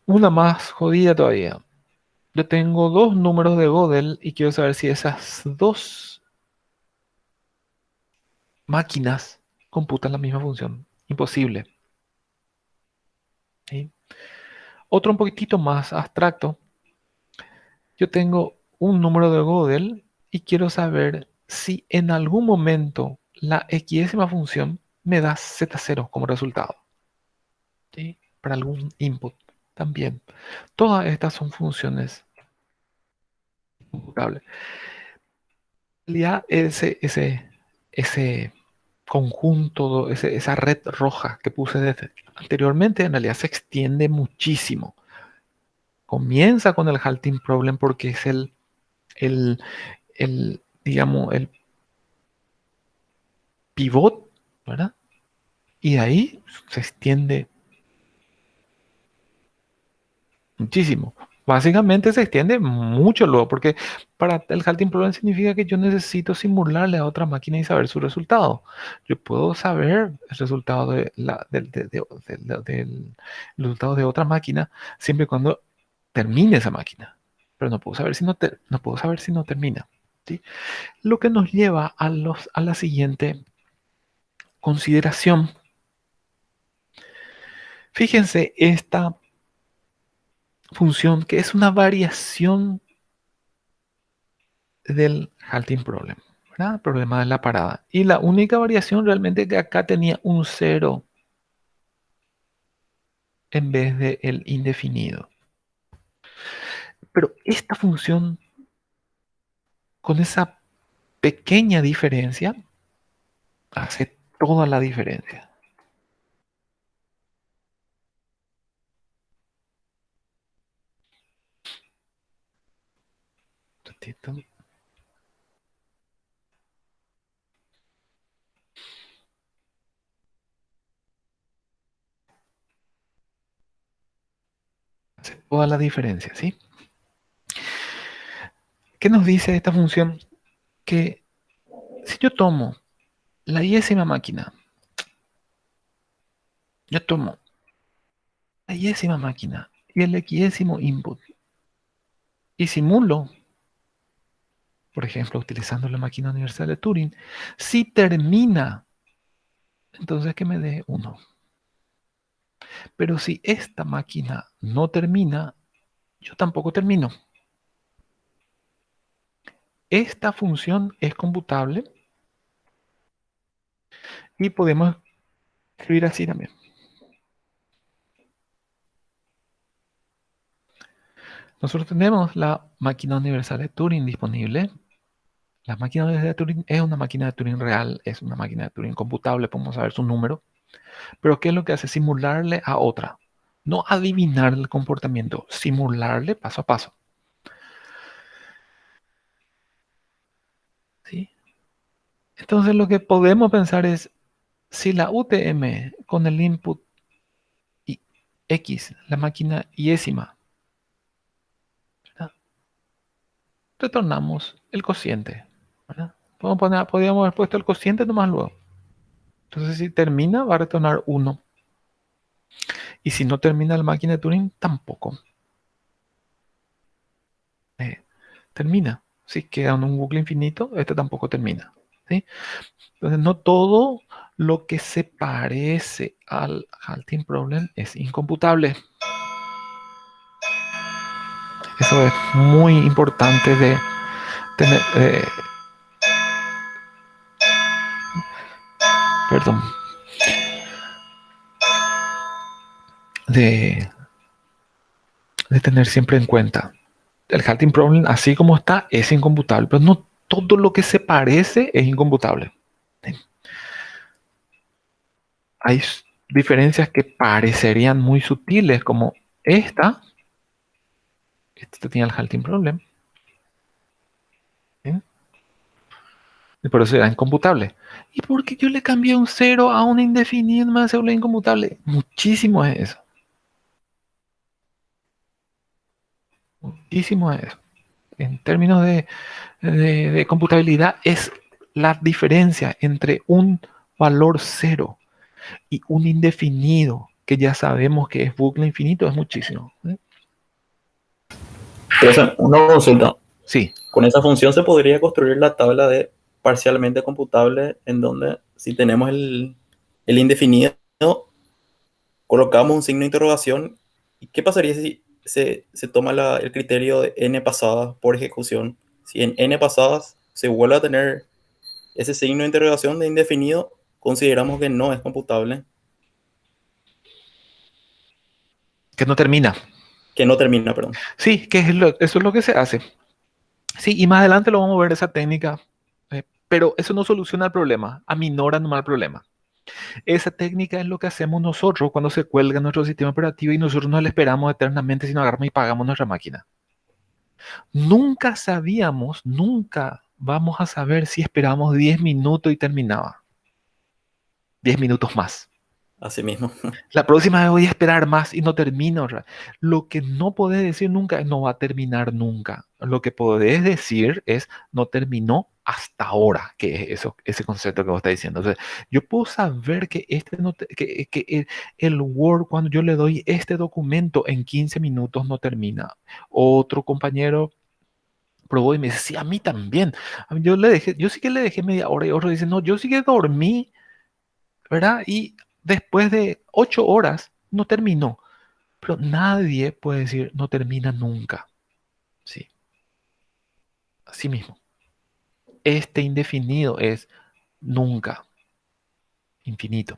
Una más jodida todavía. Yo tengo dos números de Gödel y quiero saber si esas dos máquinas computan la misma función. Imposible. ¿Sí? Otro un poquitito más abstracto. Yo tengo un número de Gödel y quiero saber si en algún momento la xésima función me da z0 como resultado. ¿Sí? Para algún input. también. Todas estas son funciones computables. En realidad, ese conjunto, esa red roja que puse anteriormente, en realidad se extiende muchísimo. Comienza con el halting problem porque es el, digamos, el pivot, ¿verdad? Y de ahí se extiende muchísimo. Básicamente se extiende mucho luego, porque para el halting problem significa que yo necesito simularle a otra máquina y saber su resultado. Yo puedo saber el resultado del resultado de otra máquina siempre y cuando termine esa máquina. Pero no puedo saber si no puedo saber si no termina. ¿Sí? Lo que nos lleva a la siguiente consideración. Fíjense esta función que es una variación del halting problem, ¿verdad? Problema de la parada. Y la única variación realmente que acá tenía un cero en vez de el indefinido. Pero esta función, con esa pequeña diferencia, hace toda la diferencia. Hace toda la diferencia, ¿sí? ¿Qué nos dice esta función? Que si yo tomo la iésima máquina, yo tomo la iésima máquina y el xésimo input y simulo, por ejemplo, utilizando la máquina universal de Turing, si termina, entonces que me dé 1. Pero si esta máquina no termina, yo tampoco termino. Esta función es computable y podemos escribir así también. Nosotros tenemos la máquina universal de Turing disponible. La máquina universal de Turing es una máquina de Turing real, es una máquina de Turing computable, podemos saber su número. Pero ¿qué es lo que hace? Simularle a otra. No adivinar el comportamiento, simularle paso a paso. ¿Sí? Entonces lo que podemos pensar es, si la UTM con el input X, la máquina iésima, ¿verdad? Retornamos el cociente, ¿verdad? Podríamos haber puesto el cociente nomás luego. Entonces si termina va a retornar 1. Y si no termina la máquina de Turing, tampoco. Termina. Si queda en un bucle infinito, este tampoco termina. ¿Sí? Entonces no todo lo que se parece al halting problem es incomputable. Eso es muy importante de tener, perdón, de, de tener siempre en cuenta. El halting problem, así como está, es incomputable, pero no todo lo que se parece es incomputable. Hay diferencias que parecerían muy sutiles, como esta tenía el halting problem, ¿sí? Y por eso era incomputable. ¿Y por qué yo le cambié un cero a un indefinido más se vuelve incomputable? Muchísimo es eso. Muchísimo es eso. En términos de computabilidad, es la diferencia entre un valor cero y un indefinido, que ya sabemos que es bucle infinito, es muchísimo. ¿Sí? Entonces, una consulta. Sí, Con esa función se podría construir la tabla de parcialmente computable en donde si tenemos el indefinido, colocamos un signo de interrogación. ¿Y qué pasaría si se toma el criterio de n pasadas por ejecución? Si en n pasadas se vuelve a tener ese signo de interrogación de indefinido, consideramos que no es computable. Que no termina. que no termina, perdón. Sí, eso es lo que se hace. Sí, y más adelante lo vamos a ver esa técnica, pero eso no soluciona el problema, aminora nomás el problema. Esa técnica es lo que hacemos nosotros cuando se cuelga nuestro sistema operativo y nosotros no le esperamos eternamente, sino agarramos y pagamos nuestra máquina. Nunca sabíamos, nunca vamos a saber si esperamos 10 minutos y terminaba. 10 minutos más. Así mismo. La próxima vez voy a esperar más y no termino. Lo que no podés decir nunca es no va a terminar nunca. Lo que podés decir es no terminó hasta ahora, que es eso, ese concepto que vos estás diciendo. O sea, yo puedo saber que, que el Word, cuando yo le doy este documento en 15 minutos no termina. Otro compañero probó y me dice, sí, a mí también. Yo le dejé, yo sí que le dejé media hora y otro dice, no, yo sí que dormí, ¿verdad? Y después de 8 horas no terminó. Pero nadie puede decir no termina nunca. Sí, así mismo. Este indefinido es nunca, infinito.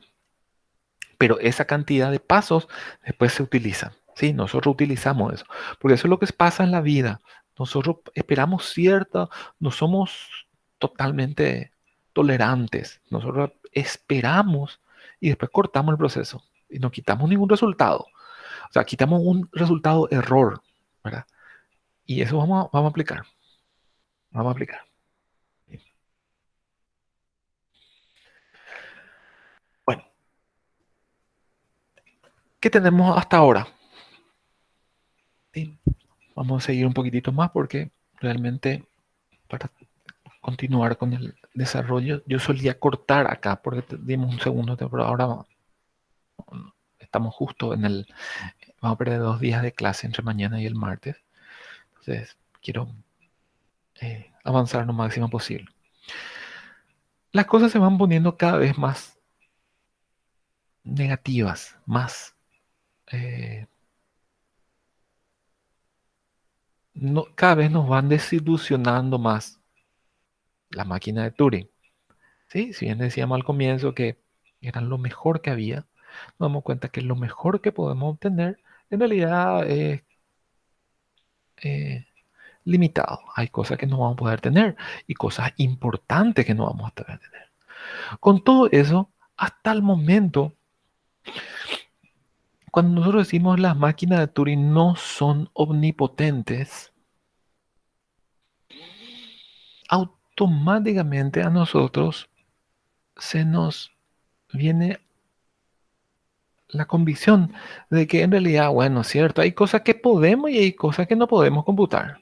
Pero esa cantidad de pasos después se utilizan. Sí, nosotros utilizamos eso. Porque eso es lo que pasa en la vida. Nosotros esperamos cierta, no somos totalmente tolerantes. Nosotros esperamos y después cortamos el proceso y no quitamos ningún resultado. O sea, quitamos un resultado error, ¿verdad? Y eso vamos a aplicar. Vamos a aplicar. Bueno, ¿qué tenemos hasta ahora? Sí, vamos a seguir un poquitito más porque realmente para continuar con el desarrollo, yo solía cortar acá porque dimos un segundo, pero ahora estamos justo en el, vamos a perder 2 días de clase entre mañana y el martes. Entonces, quiero avanzar lo máximo posible. Las cosas se van poniendo cada vez más negativas, más eh, cada vez nos van desilusionando más la máquina de Turing. ¿Sí? Si bien decíamos al comienzo que eran lo mejor que había, nos damos cuenta que lo mejor que podemos obtener en realidad es eh, limitado. Hay cosas que no vamos a poder tener y cosas importantes que no vamos a poder tener. Con todo eso, hasta el momento, cuando nosotros decimos las máquinas de Turing no son omnipotentes, automáticamente a nosotros se nos viene la convicción de que en realidad, bueno, cierto, hay cosas que podemos y hay cosas que no podemos computar.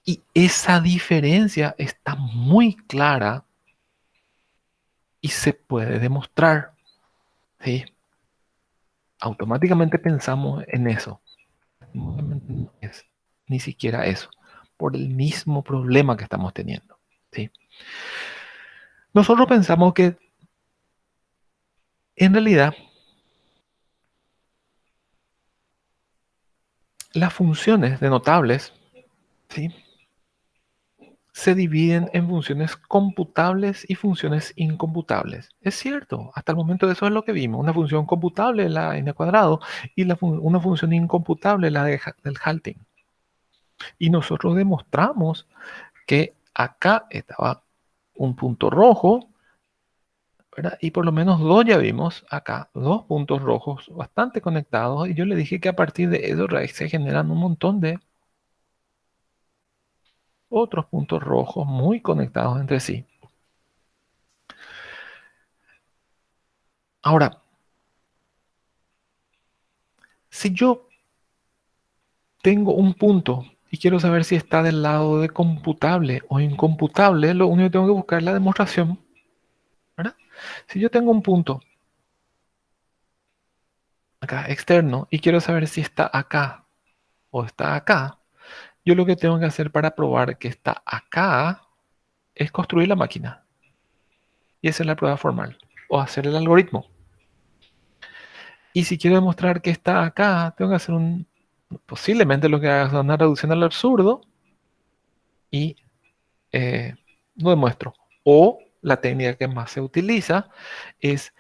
Y esa diferencia está muy clara y se puede demostrar. ¿Sí? Automáticamente pensamos en eso. No es ni siquiera eso, por el mismo problema que estamos teniendo. ¿Sí? Nosotros pensamos que en realidad las funciones denotables, ¿sí?, se dividen en funciones computables y funciones incomputables. Es cierto, hasta el momento eso es lo que vimos. Una función computable es la n cuadrado y una función incomputable es la del halting. Y nosotros demostramos que acá estaba un punto rojo, ¿verdad? Y por lo menos dos ya vimos acá, dos puntos rojos bastante conectados. Y yo le dije que a partir de eso se generan un montón de otros puntos rojos muy conectados entre sí. Ahora, si yo tengo un punto y quiero saber si está del lado de computable o incomputable, lo único que tengo que buscar es la demostración, ¿verdad? Si yo tengo un punto acá externo y quiero saber si está acá o está acá, yo lo que tengo que hacer para probar que está acá es construir la máquina y hacer la prueba formal o hacer el algoritmo. Y si quiero demostrar que está acá, tengo que hacer posiblemente lo que haga es una reducción al absurdo y eh, lo demuestro. O la técnica que más se utiliza es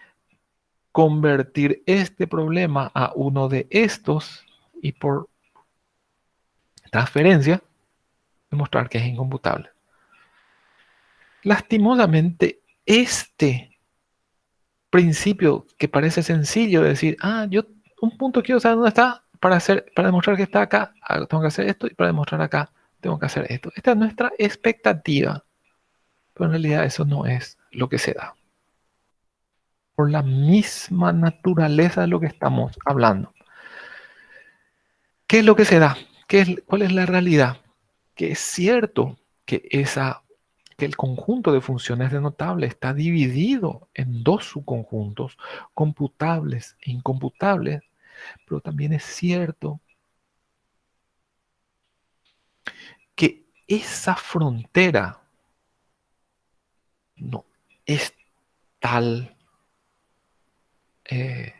convertir este problema a uno de estos y por transferencia demostrar que es incomputable. Lastimosamente, este principio que parece sencillo de decir, yo un punto quiero saber dónde está para demostrar que está acá, tengo que hacer esto y para demostrar acá tengo que hacer esto. Esta es nuestra expectativa, pero en realidad eso no es lo que se da. Por la misma naturaleza de lo que estamos hablando. ¿Qué es lo que se da? ¿Cuál es la realidad? Que es cierto que el conjunto de funciones de notable está dividido en dos subconjuntos, computables e incomputables, pero también es cierto que esa frontera no es tal, eh,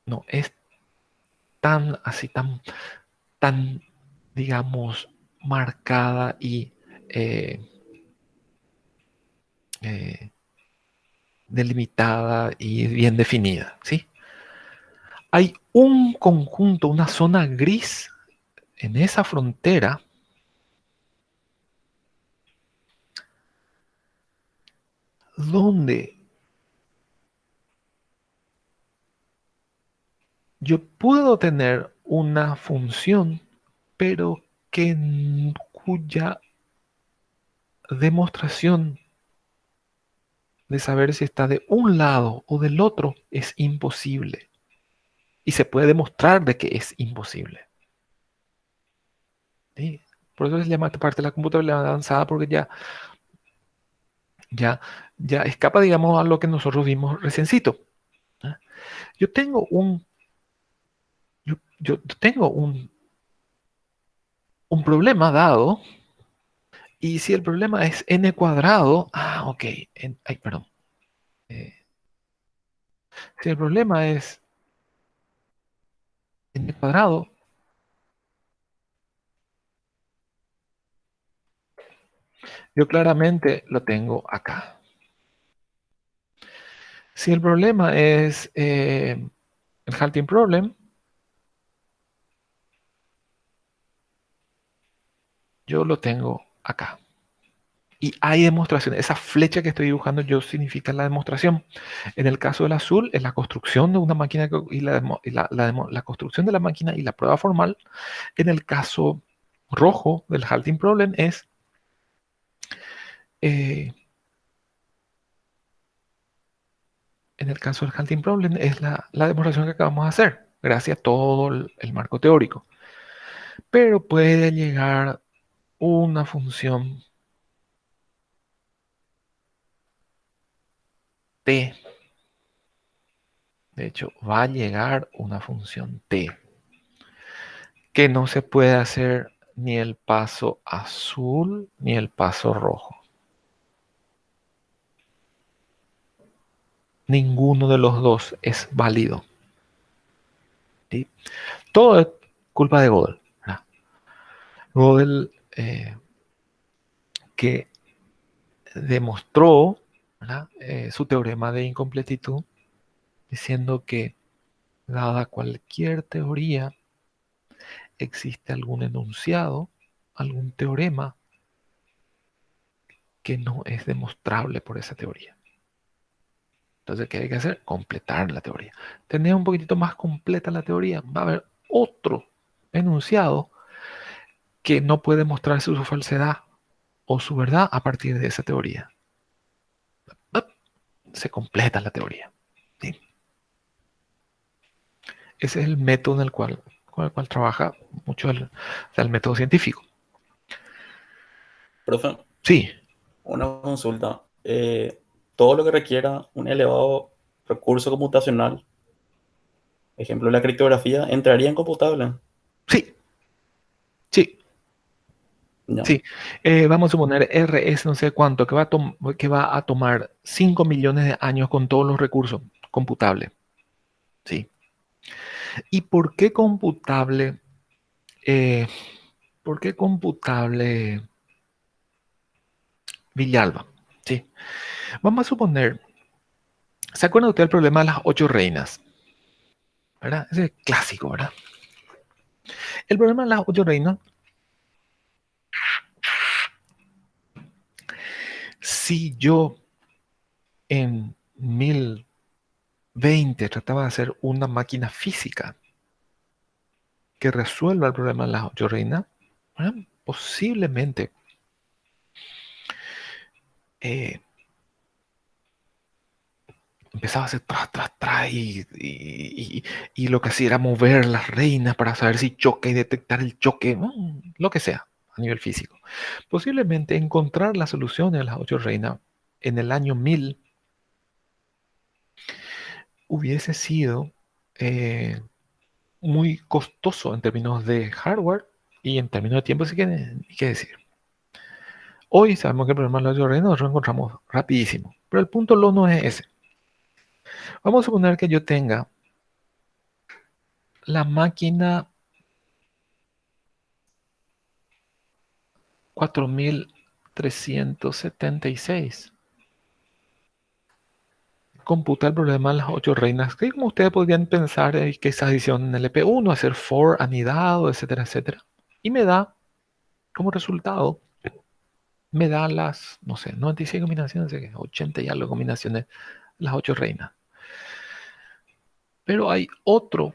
no es tan así, tan, digamos, marcada y eh, eh, delimitada y bien definida, ¿sí? Hay un conjunto, una zona gris en esa frontera donde yo puedo tener una función, pero cuya demostración de saber si está de un lado o del otro es imposible. Y se puede demostrar de que es imposible. ¿Sí? Por eso se llama esta parte de la computabilidad avanzada, porque ya escapa, digamos, a lo que nosotros vimos reciencito. ¿Ah? Yo tengo yo tengo un problema dado, y si el problema es n cuadrado, ok, ay, perdón. Eh, si el problema es n cuadrado, yo claramente lo tengo acá. Si el problema es el halting problem, yo lo tengo acá. Y hay demostraciones. Esa flecha que estoy dibujando yo significa la demostración. En el caso del azul, es la construcción de una máquina y la construcción de la máquina y la prueba formal. En el caso rojo del halting problem es en el caso del halting problem es la demostración que acabamos de hacer, gracias a todo el marco teórico. Pero puede llegar una función t. De hecho, va a llegar una función t que no se puede hacer ni el paso azul ni el paso rojo. Ninguno de los dos es válido. ¿Sí? Todo es culpa de Gödel. ¿Verdad? Gödel que demostró su teorema de incompletitud diciendo que dada cualquier teoría existe algún enunciado, algún teorema que no es demostrable por esa teoría. Entonces, ¿qué hay que hacer? Completar la teoría. Tener un poquitito más completa la teoría, va a haber otro enunciado que no puede mostrarse su falsedad o su verdad a partir de esa teoría. Se completa la teoría. ¿Sí? Ese es el método con el cual trabaja mucho el método científico. Profe, Sí, una consulta. Todo lo que requiera un elevado recurso computacional, ejemplo la criptografía, entraría en computable. sí, sí. No. Sí, vamos a suponer RS no sé cuánto, que va a tomar 5 millones de años con todos los recursos computables. Sí. ¿Y por qué computable? Eh, ¿Por qué computable Villalba? Sí. Vamos a suponer ¿Se acuerdan ustedes del problema de las 8 reinas? ¿Verdad? Ese es clásico, ¿verdad? El problema de las 8 reinas, si yo en 1020 trataba de hacer una máquina física que resuelva el problema de las 8 reinas, ¿verdad? Posiblemente eh, empezaba a hacer tras y lo que hacía era mover las reinas para saber si choca y detectar el choque, lo que sea a nivel físico. Posiblemente encontrar la solución a las 8 reinas en el año 1000 hubiese sido eh, muy costoso en términos de hardware y en términos de tiempo, sí que ni qué decir. Hoy sabemos que el problema de las 8 reinas nosotros lo encontramos rapidísimo, pero el punto lo no es ese. Vamos a suponer que yo tenga la máquina 4376. Computa el problema de las 8 reinas, que como ustedes podrían pensar que esa adición en LP1, hacer for, anidado, etcétera, etcétera. Y me da, como resultado, me da las, no sé, 96 combinaciones, 80 y algo combinaciones, las 8 reinas. Pero hay otra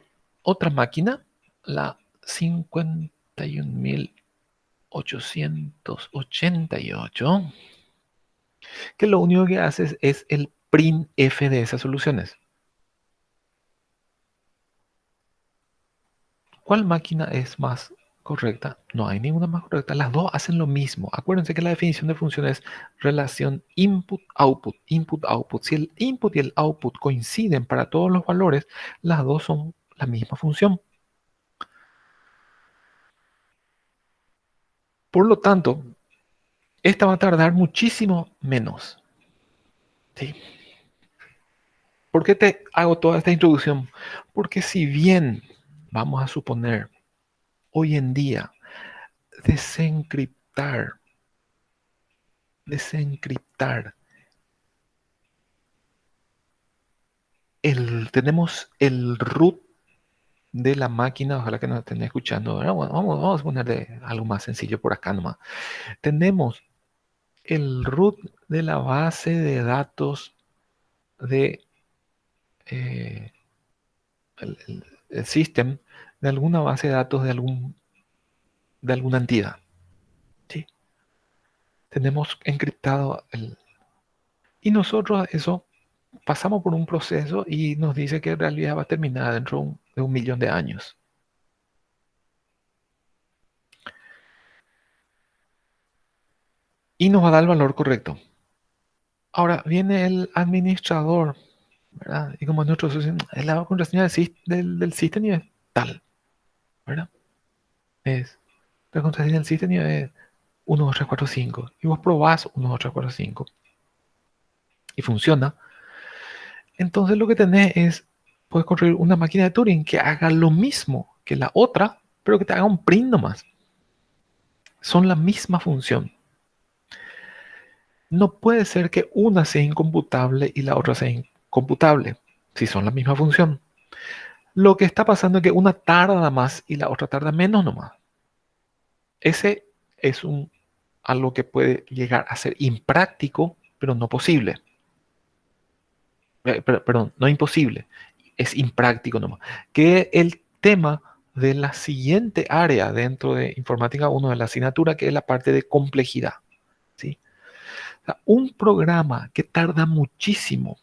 máquina, la 51888, que lo único que hace es el printf de esas soluciones. ¿Cuál máquina es más correcta? No hay ninguna más correcta. Las dos hacen lo mismo. Acuérdense que la definición de función es relación input-output, input-output. Si el input y el output coinciden para todos los valores, las dos son la misma función. Por lo tanto, esta va a tardar muchísimo menos. ¿Sí? ¿Por qué te hago toda esta introducción? Porque si bien, vamos a suponer, hoy en día, desencriptar tenemos el root de la máquina, ojalá que nos estén escuchando. ¿Verdad? Bueno, vamos a ponerle algo más sencillo por acá nomás. Tenemos el root de la base de datos de el system, de alguna base de datos de alguna entidad. ¿Sí? Tenemos encriptado y nosotros eso pasamos por un proceso y nos dice que en realidad va a terminar dentro de 1 millón de años. Y nos va a dar el valor correcto. Ahora viene el administrador, ¿verdad? Y como nuestro socio, la contraseña del sistema es tal, ¿verdad? Es la contraseña del sistema es 1, 2, 3, 4, 5. Y vos probás 1, 2, 3, 4, 5. Y funciona. Entonces lo que tenés es, puedes construir una máquina de Turing que haga lo mismo que la otra, pero que te haga un print nomás. Son la misma función. No puede ser que una sea incomputable y la otra sea incomputable, si son la misma función. Lo que está pasando es que una tarda más y la otra tarda menos nomás. Ese es algo que puede llegar a ser impráctico, pero no posible. Perdón, no imposible, es impráctico nomás. Que el tema de la siguiente área dentro de Informática 1 de la asignatura, que es la parte de complejidad. ¿Sí? O sea, un programa que tarda muchísimo,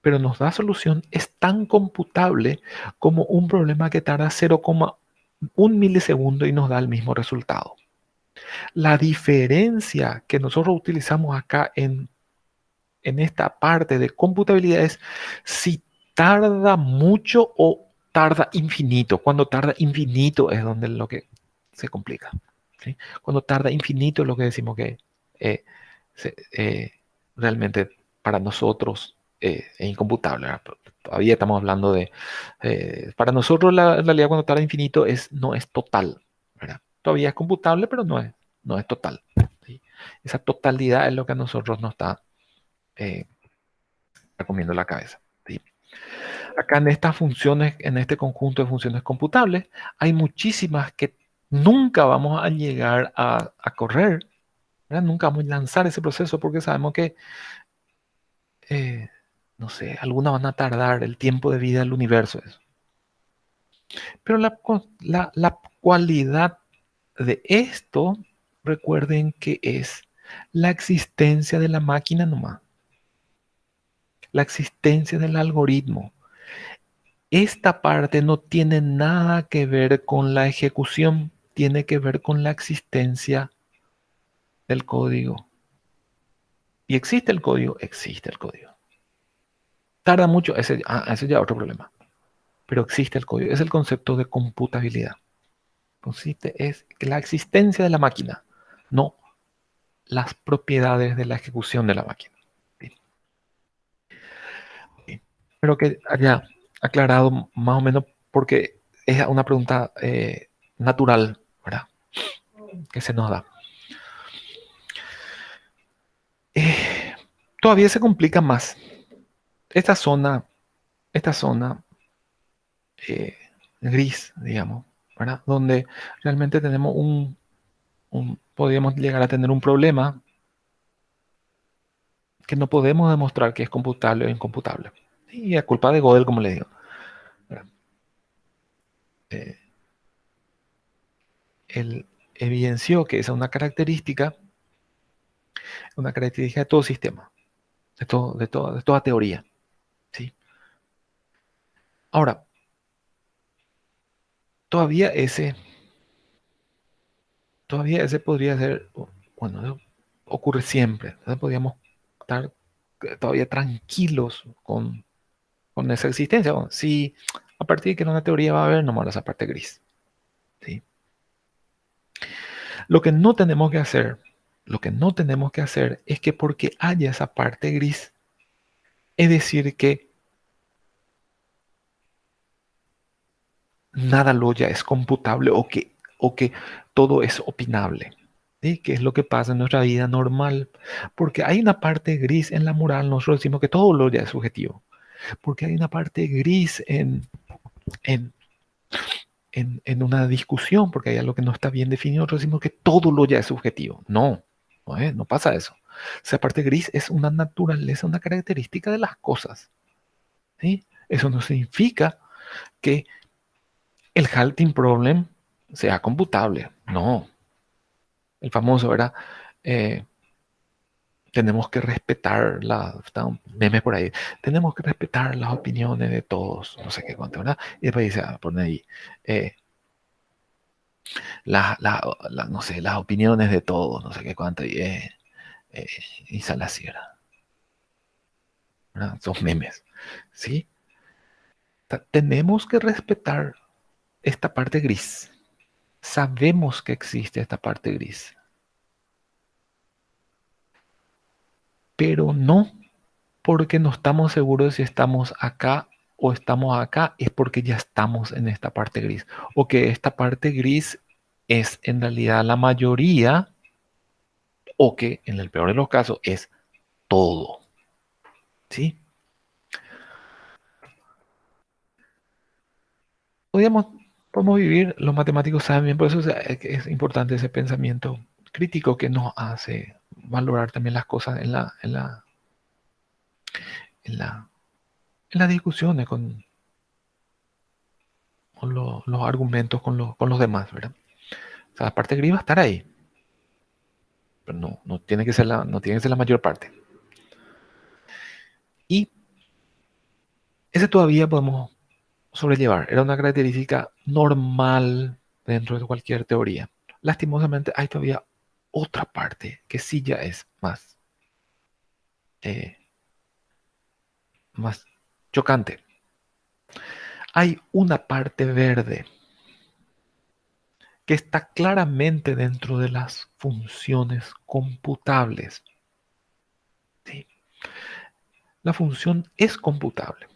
pero nos da solución, es tan computable como un problema que tarda 0,1 milisegundo y nos da el mismo resultado. La diferencia que nosotros utilizamos acá en esta parte de computabilidad es si tarda mucho o tarda infinito. Cuando tarda infinito es donde lo que se complica. ¿Sí? Cuando tarda infinito es lo que decimos que eh, realmente para nosotros es incomputable. ¿Verdad? Todavía estamos hablando de... para nosotros la realidad cuando tarda infinito no es total. ¿Verdad? Todavía es computable, pero no es total. ¿Sí? Esa totalidad es lo que a nosotros nos está eh, comiendo la cabeza. ¿Sí? Acá en estas funciones, en este conjunto de funciones computables, hay muchísimas que nunca vamos a llegar a correr, ¿verdad? Nunca vamos a lanzar ese proceso porque sabemos que, eh, no sé, algunas van a tardar el tiempo de vida del universo. Eso. Pero la cualidad de esto, recuerden que es la existencia de la máquina nomás, la existencia del algoritmo. Esta parte no tiene nada que ver con la ejecución, tiene que ver con la existencia del código. ¿Y existe el código? Existe el código. Tarda mucho, ese ya es otro problema. Pero existe el código. Es el concepto de computabilidad. Consiste es que la existencia de la máquina, no las propiedades de la ejecución de la máquina. ¿Sí? Espero que haya aclarado más o menos porque es una pregunta natural, ¿verdad? Que se nos da. Eh, Todavía se complica más. Esta zona, esta zona eh, gris, digamos, ¿verdad? Donde realmente tenemos podríamos llegar a tener un problema que no podemos demostrar que es computable o incomputable. Y a culpa de Gödel, como le digo. ¿Verdad? Eh, Él evidenció que esa es una característica de todo sistema, de toda teoría. ¿Sí? Ahora, todavía ese, todavía ese podría ser, bueno, ocurre siempre. Entonces podríamos estar todavía tranquilos con esa existencia. Bueno, sí, a partir de que en una teoría va a haber nomás esa parte gris. ¿Sí? Lo que no tenemos que hacer, lo que no tenemos que hacer es que porque haya esa parte gris, es decir que nada lo ya es computable o que todo es opinable. ¿Sí? Que es lo que pasa en nuestra vida normal. Porque hay una parte gris en la moral, nosotros decimos que todo lo ya es subjetivo. Porque hay una parte gris en, en una discusión, porque hay algo que no está bien definido, nosotros decimos que todo lo ya es subjetivo. No, no pasa eso. Esa parte gris es una naturaleza, una característica de las cosas. ¿Sí? Eso no significa que el halting problem sea computable. No, el famoso, ¿verdad? Eh, tenemos que respetar está un meme por ahí, tenemos que respetar las opiniones de todos, no sé qué cuánto, ¿verdad? Y después dice, pone ahí, eh, no sé, las opiniones de todos, no sé qué cuánto, eh, y sale así, ¿verdad? Son memes, ¿sí? Tenemos que respetar esta parte gris. Sabemos que existe esta parte gris, pero no porque no estamos seguros de si estamos acá o estamos acá, es porque ya estamos en esta parte gris. O que esta parte gris es en realidad la mayoría, o que en el peor de los casos es todo. ¿Sí? Podríamos, podemos vivir, los matemáticos saben bien, por eso es importante ese pensamiento crítico que nos hace valorar también las cosas en la, en las discusiones con los argumentos con los demás, ¿verdad? O sea, la parte gris va a estar ahí, pero no tiene que ser no tiene que ser la mayor parte. Y ese todavía podemos sobrellevar. Era una característica normal dentro de cualquier teoría. Lastimosamente hay todavía otra parte que sí ya es eh, más chocante. Hay una parte verde que está claramente dentro de las funciones computables. ¿Sí? La función es computable,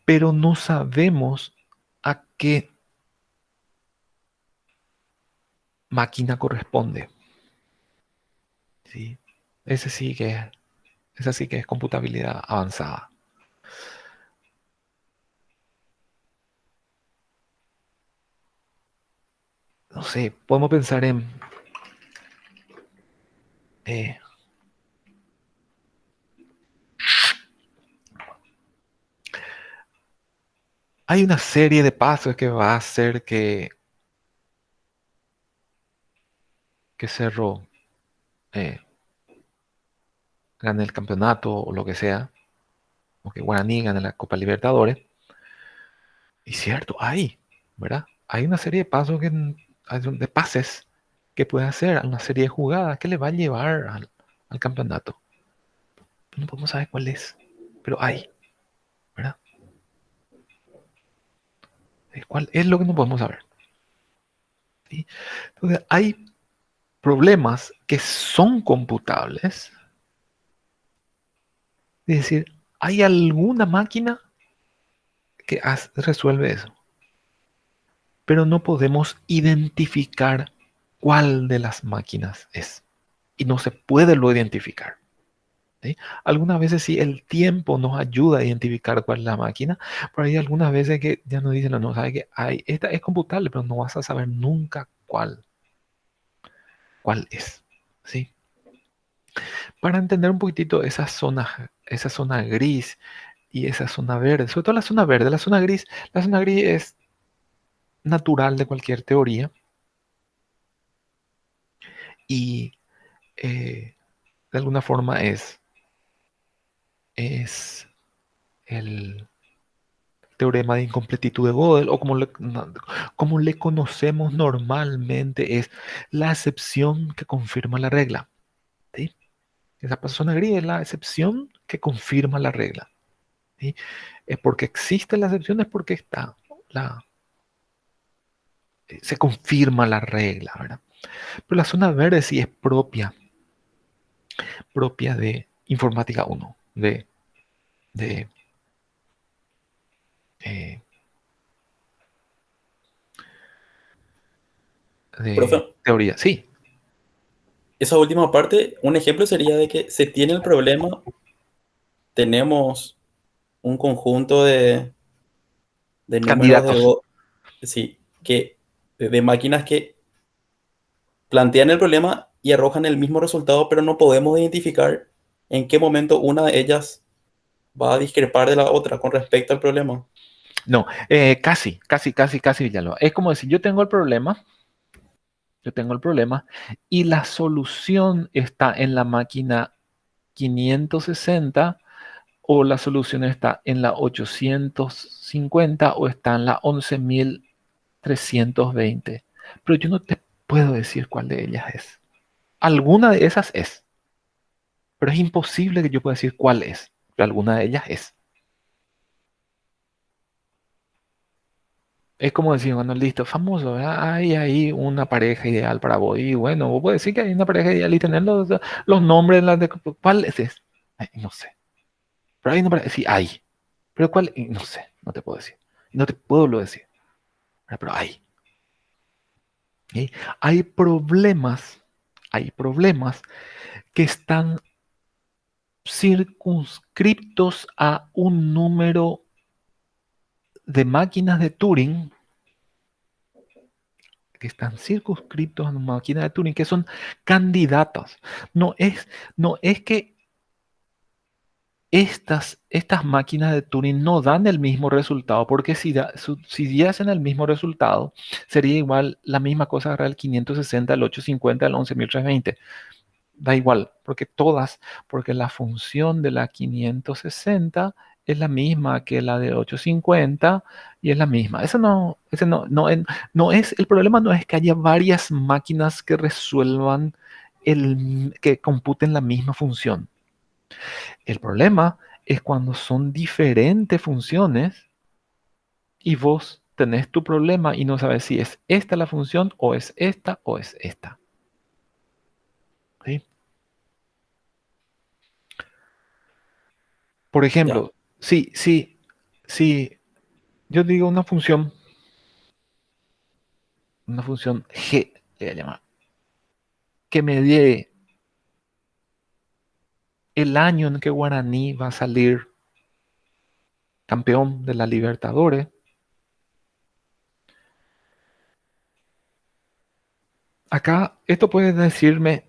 pero no sabemos a qué máquina corresponde. ¿Sí? Ese sí que es Esa sí que es computabilidad avanzada. No sé, podemos pensar en... eh, hay una serie de pasos que va a hacer que Cerro eh, gane el campeonato o lo que sea, o que Guaraní gane la Copa Libertadores. Y cierto, hay, ¿verdad? Hay una serie de pasos de pases que puede hacer, una serie de jugadas que le va a llevar al campeonato. No podemos saber cuál es, pero hay, ¿verdad? ¿Cuál es lo que no podemos saber? ¿Sí? Entonces, hay problemas que son computables. Es decir, hay alguna máquina que resuelve eso, pero no podemos identificar cuál de las máquinas es. Y no se puede lo identificar. ¿Sí? Algunas veces sí el tiempo nos ayuda a identificar cuál es la máquina, pero hay algunas veces que ya nos dicen, no, sabe que esta es computable, pero no vas a saber nunca cuál es. ¿Sí? Para entender un poquitito esa zona gris y esa zona verde, sobre todo la zona verde, la zona gris es natural de cualquier teoría y de alguna forma es el teorema de incompletitud de Gödel, o como le conocemos normalmente, es la excepción que confirma la regla. ¿Sí? Esa persona gris es la excepción que confirma la regla. ¿Sí? Es porque existe la excepción, es porque la, se confirma la regla, ¿verdad? Pero la zona verde sí es propia de informática uno de eh, Profe, de teoría. Sí, esa última parte, un ejemplo sería de que se tiene el problema, tenemos un conjunto de números candidatos. sí, de máquinas que plantean el problema y arrojan el mismo resultado, pero no podemos identificar en qué momento una de ellas va a discrepar de la otra con respecto al problema. No, casi, Villalobos. Es como decir, yo tengo el problema y la solución está en la máquina 560 o la solución está en la 850 o está en la 11.320. Pero yo no te puedo decir cuál de ellas es. Alguna de esas es, pero es imposible que yo pueda decir cuál es. Pero alguna de ellas es. Es como decir, bueno, listo, famoso, ¿verdad? Hay ahí una pareja ideal para vos. Y bueno, vos podés decir que hay una pareja ideal y tener los nombres, ¿cuál es ese? Ay, no sé. Pero hay una pareja, sí, hay. Pero ¿cuál? Y no sé, no te puedo decir. No te puedo lo decir. Pero hay. ¿Sí? Hay problemas, hay problemas que están circunscriptos a un número de máquinas de Turing que están circunscritos a una máquina de Turing, que son candidatos. No es, no es que estas máquinas de Turing no dan el mismo resultado, porque si diesen el mismo resultado, sería igual la misma cosa agarrar el 560, el 850, el 11.320. Da igual, porque la función de la 560 es la misma que la de 850 y es la misma. Eso no, ese no es, el problema no es que haya varias máquinas que resuelvan que computen la misma función. El problema es cuando son diferentes funciones y vos tenés tu problema y no sabes si es esta la función o es esta o es esta. ¿Sí? Por Ya, ejemplo, si yo digo una función g, le voy a llamar, que me dé el año en que Guaraní va a salir campeón de la Libertadores. Acá esto puede decirme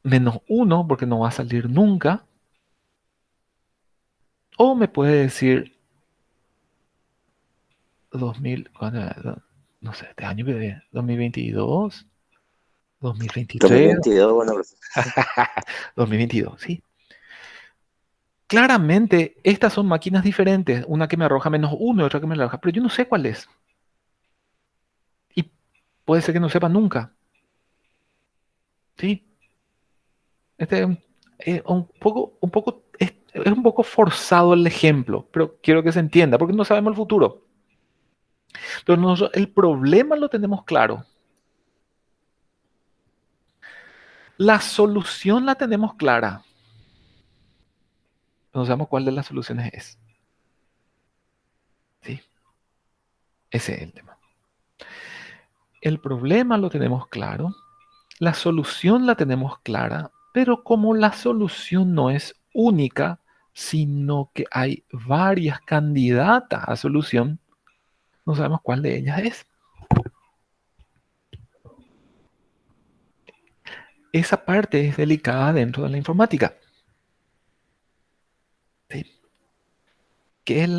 -1 porque no va a salir nunca. O me puede decir 2000, no sé, este año que 2022, 2023, 2022, bueno, pues, 2022, ¿sí? Claramente, estas son máquinas diferentes, una que me arroja -1 y otra que me arroja, pero yo no sé cuál es. Y puede ser que no sepa nunca, ¿sí? Este es un poco forzado el ejemplo, pero quiero que se entienda, porque no sabemos el futuro. Entonces, el problema lo tenemos claro. La solución la tenemos clara. No sabemos cuál de las soluciones es. ¿Sí? Ese es el tema. El problema lo tenemos claro. La solución la tenemos clara. Pero como la solución no es única, sino que hay varias candidatas a solución, no sabemos cuál de ellas es. Esa parte es delicada dentro de la informática. ¿Sí? Que es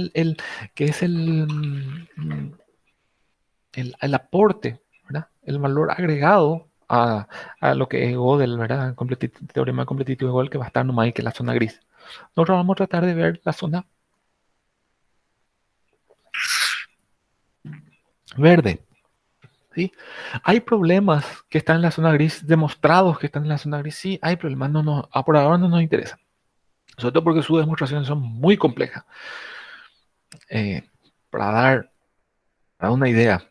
que es el aporte, ¿verdad? El valor agregado a lo que es Gödel, ¿verdad? Teorema completitivo de Gödel, que va a estar nomás ahí que la zona gris. Nosotros vamos a tratar de ver la zona verde. ¿Sí? Hay problemas que están en la zona gris, demostrados que están en la zona gris. Sí, hay problemas, por ahora no nos interesa. Sobre todo porque sus demostraciones son muy complejas. Eh, para dar una idea,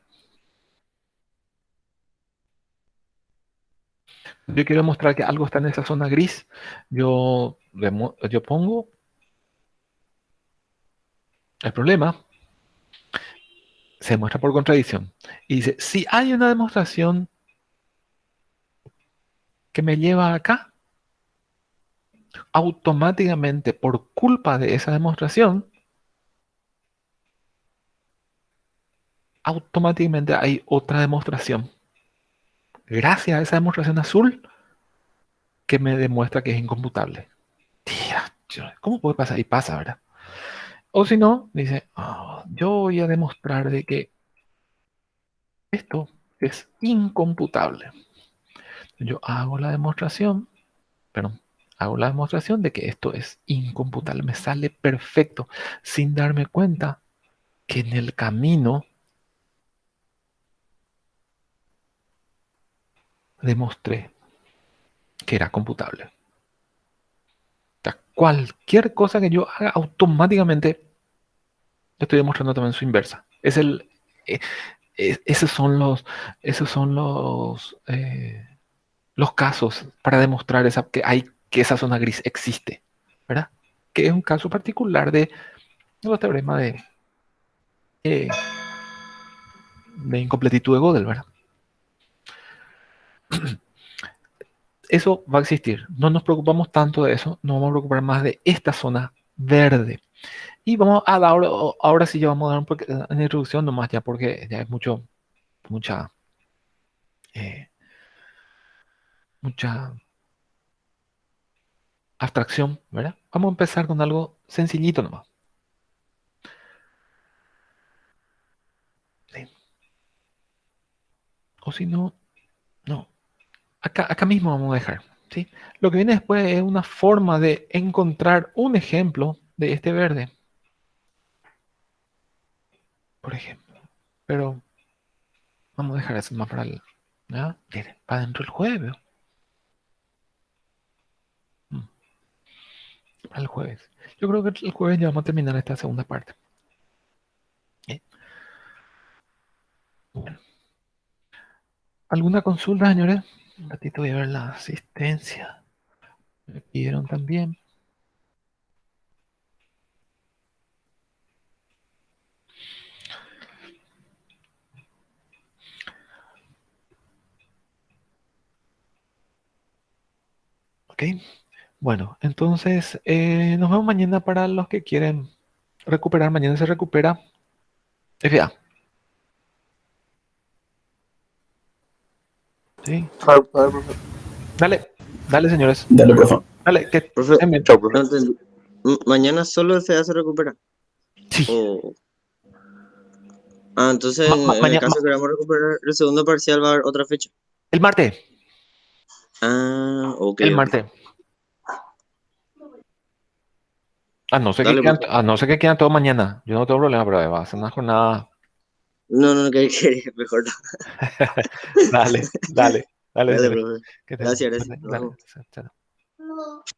yo quiero mostrar que algo está en esa zona gris. Yo pongo el problema, se muestra por contradicción. Y dice, si hay una demostración que me lleva acá, automáticamente por culpa de esa demostración, automáticamente hay otra demostración. Gracias a esa demostración azul que me demuestra que es incomputable. Tía, ¿cómo puede pasar? Y pasa, ¿verdad? O si no, dice, yo voy a demostrar de que esto es incomputable. Yo hago la demostración, perdón, hago la demostración de que esto es incomputable. Me sale perfecto sin darme cuenta que en el camino demostré que era computable. O sea, cualquier cosa que yo haga automáticamente, le estoy demostrando también su inversa. Eh, esos son los casos para demostrar que esa zona gris existe, ¿verdad? Que es un caso particular de los teoremas eh, de incompletitud de Gödel, ¿verdad? Eso va a existir. No nos preocupamos tanto de eso, nos vamos a preocupar más de esta zona verde. Y vamos a dar, ahora sí ya vamos a dar una introducción nomás ya porque ya es mucha, eh, mucha abstracción, ¿verdad? Vamos a empezar con algo sencillito nomás. ¿Sí? O si no, no. Acá mismo vamos a dejar, ¿sí? Lo que viene después es una forma de encontrar un ejemplo de este verde, por ejemplo. Pero vamos a dejar eso más para ¿ya? Miren, para dentro del jueves. Mm, para el jueves. Yo creo que el jueves ya vamos a terminar esta segunda parte. ¿Sí? Bueno, ¿alguna consulta, señores? Un ratito voy a ver la asistencia. Me pidieron también. Ok. Bueno, entonces nos vemos mañana para los que quieren recuperar. Mañana se recupera FA. Sí. A ver, profe. Dale, dale, señores. Dale, profe. Dale, que Profe, estén bien. Chao, profe. no entendí. Mañana solo el FA se recupera. Sí. O... Ah, entonces en el Mañana, caso que queramos recuperar el segundo parcial va a haber otra fecha. el martes. Ah, ok, El ok. martes. Dale, profe. A no ser que quieran todo mañana. Yo no tengo problema, pero va a ser una jornada. No, no, que mejor no. Dale, dale, dale, Dale, señores. profe. Que estén bien. Gracias, gracias. Dale, Nos dale. vemos. Chao.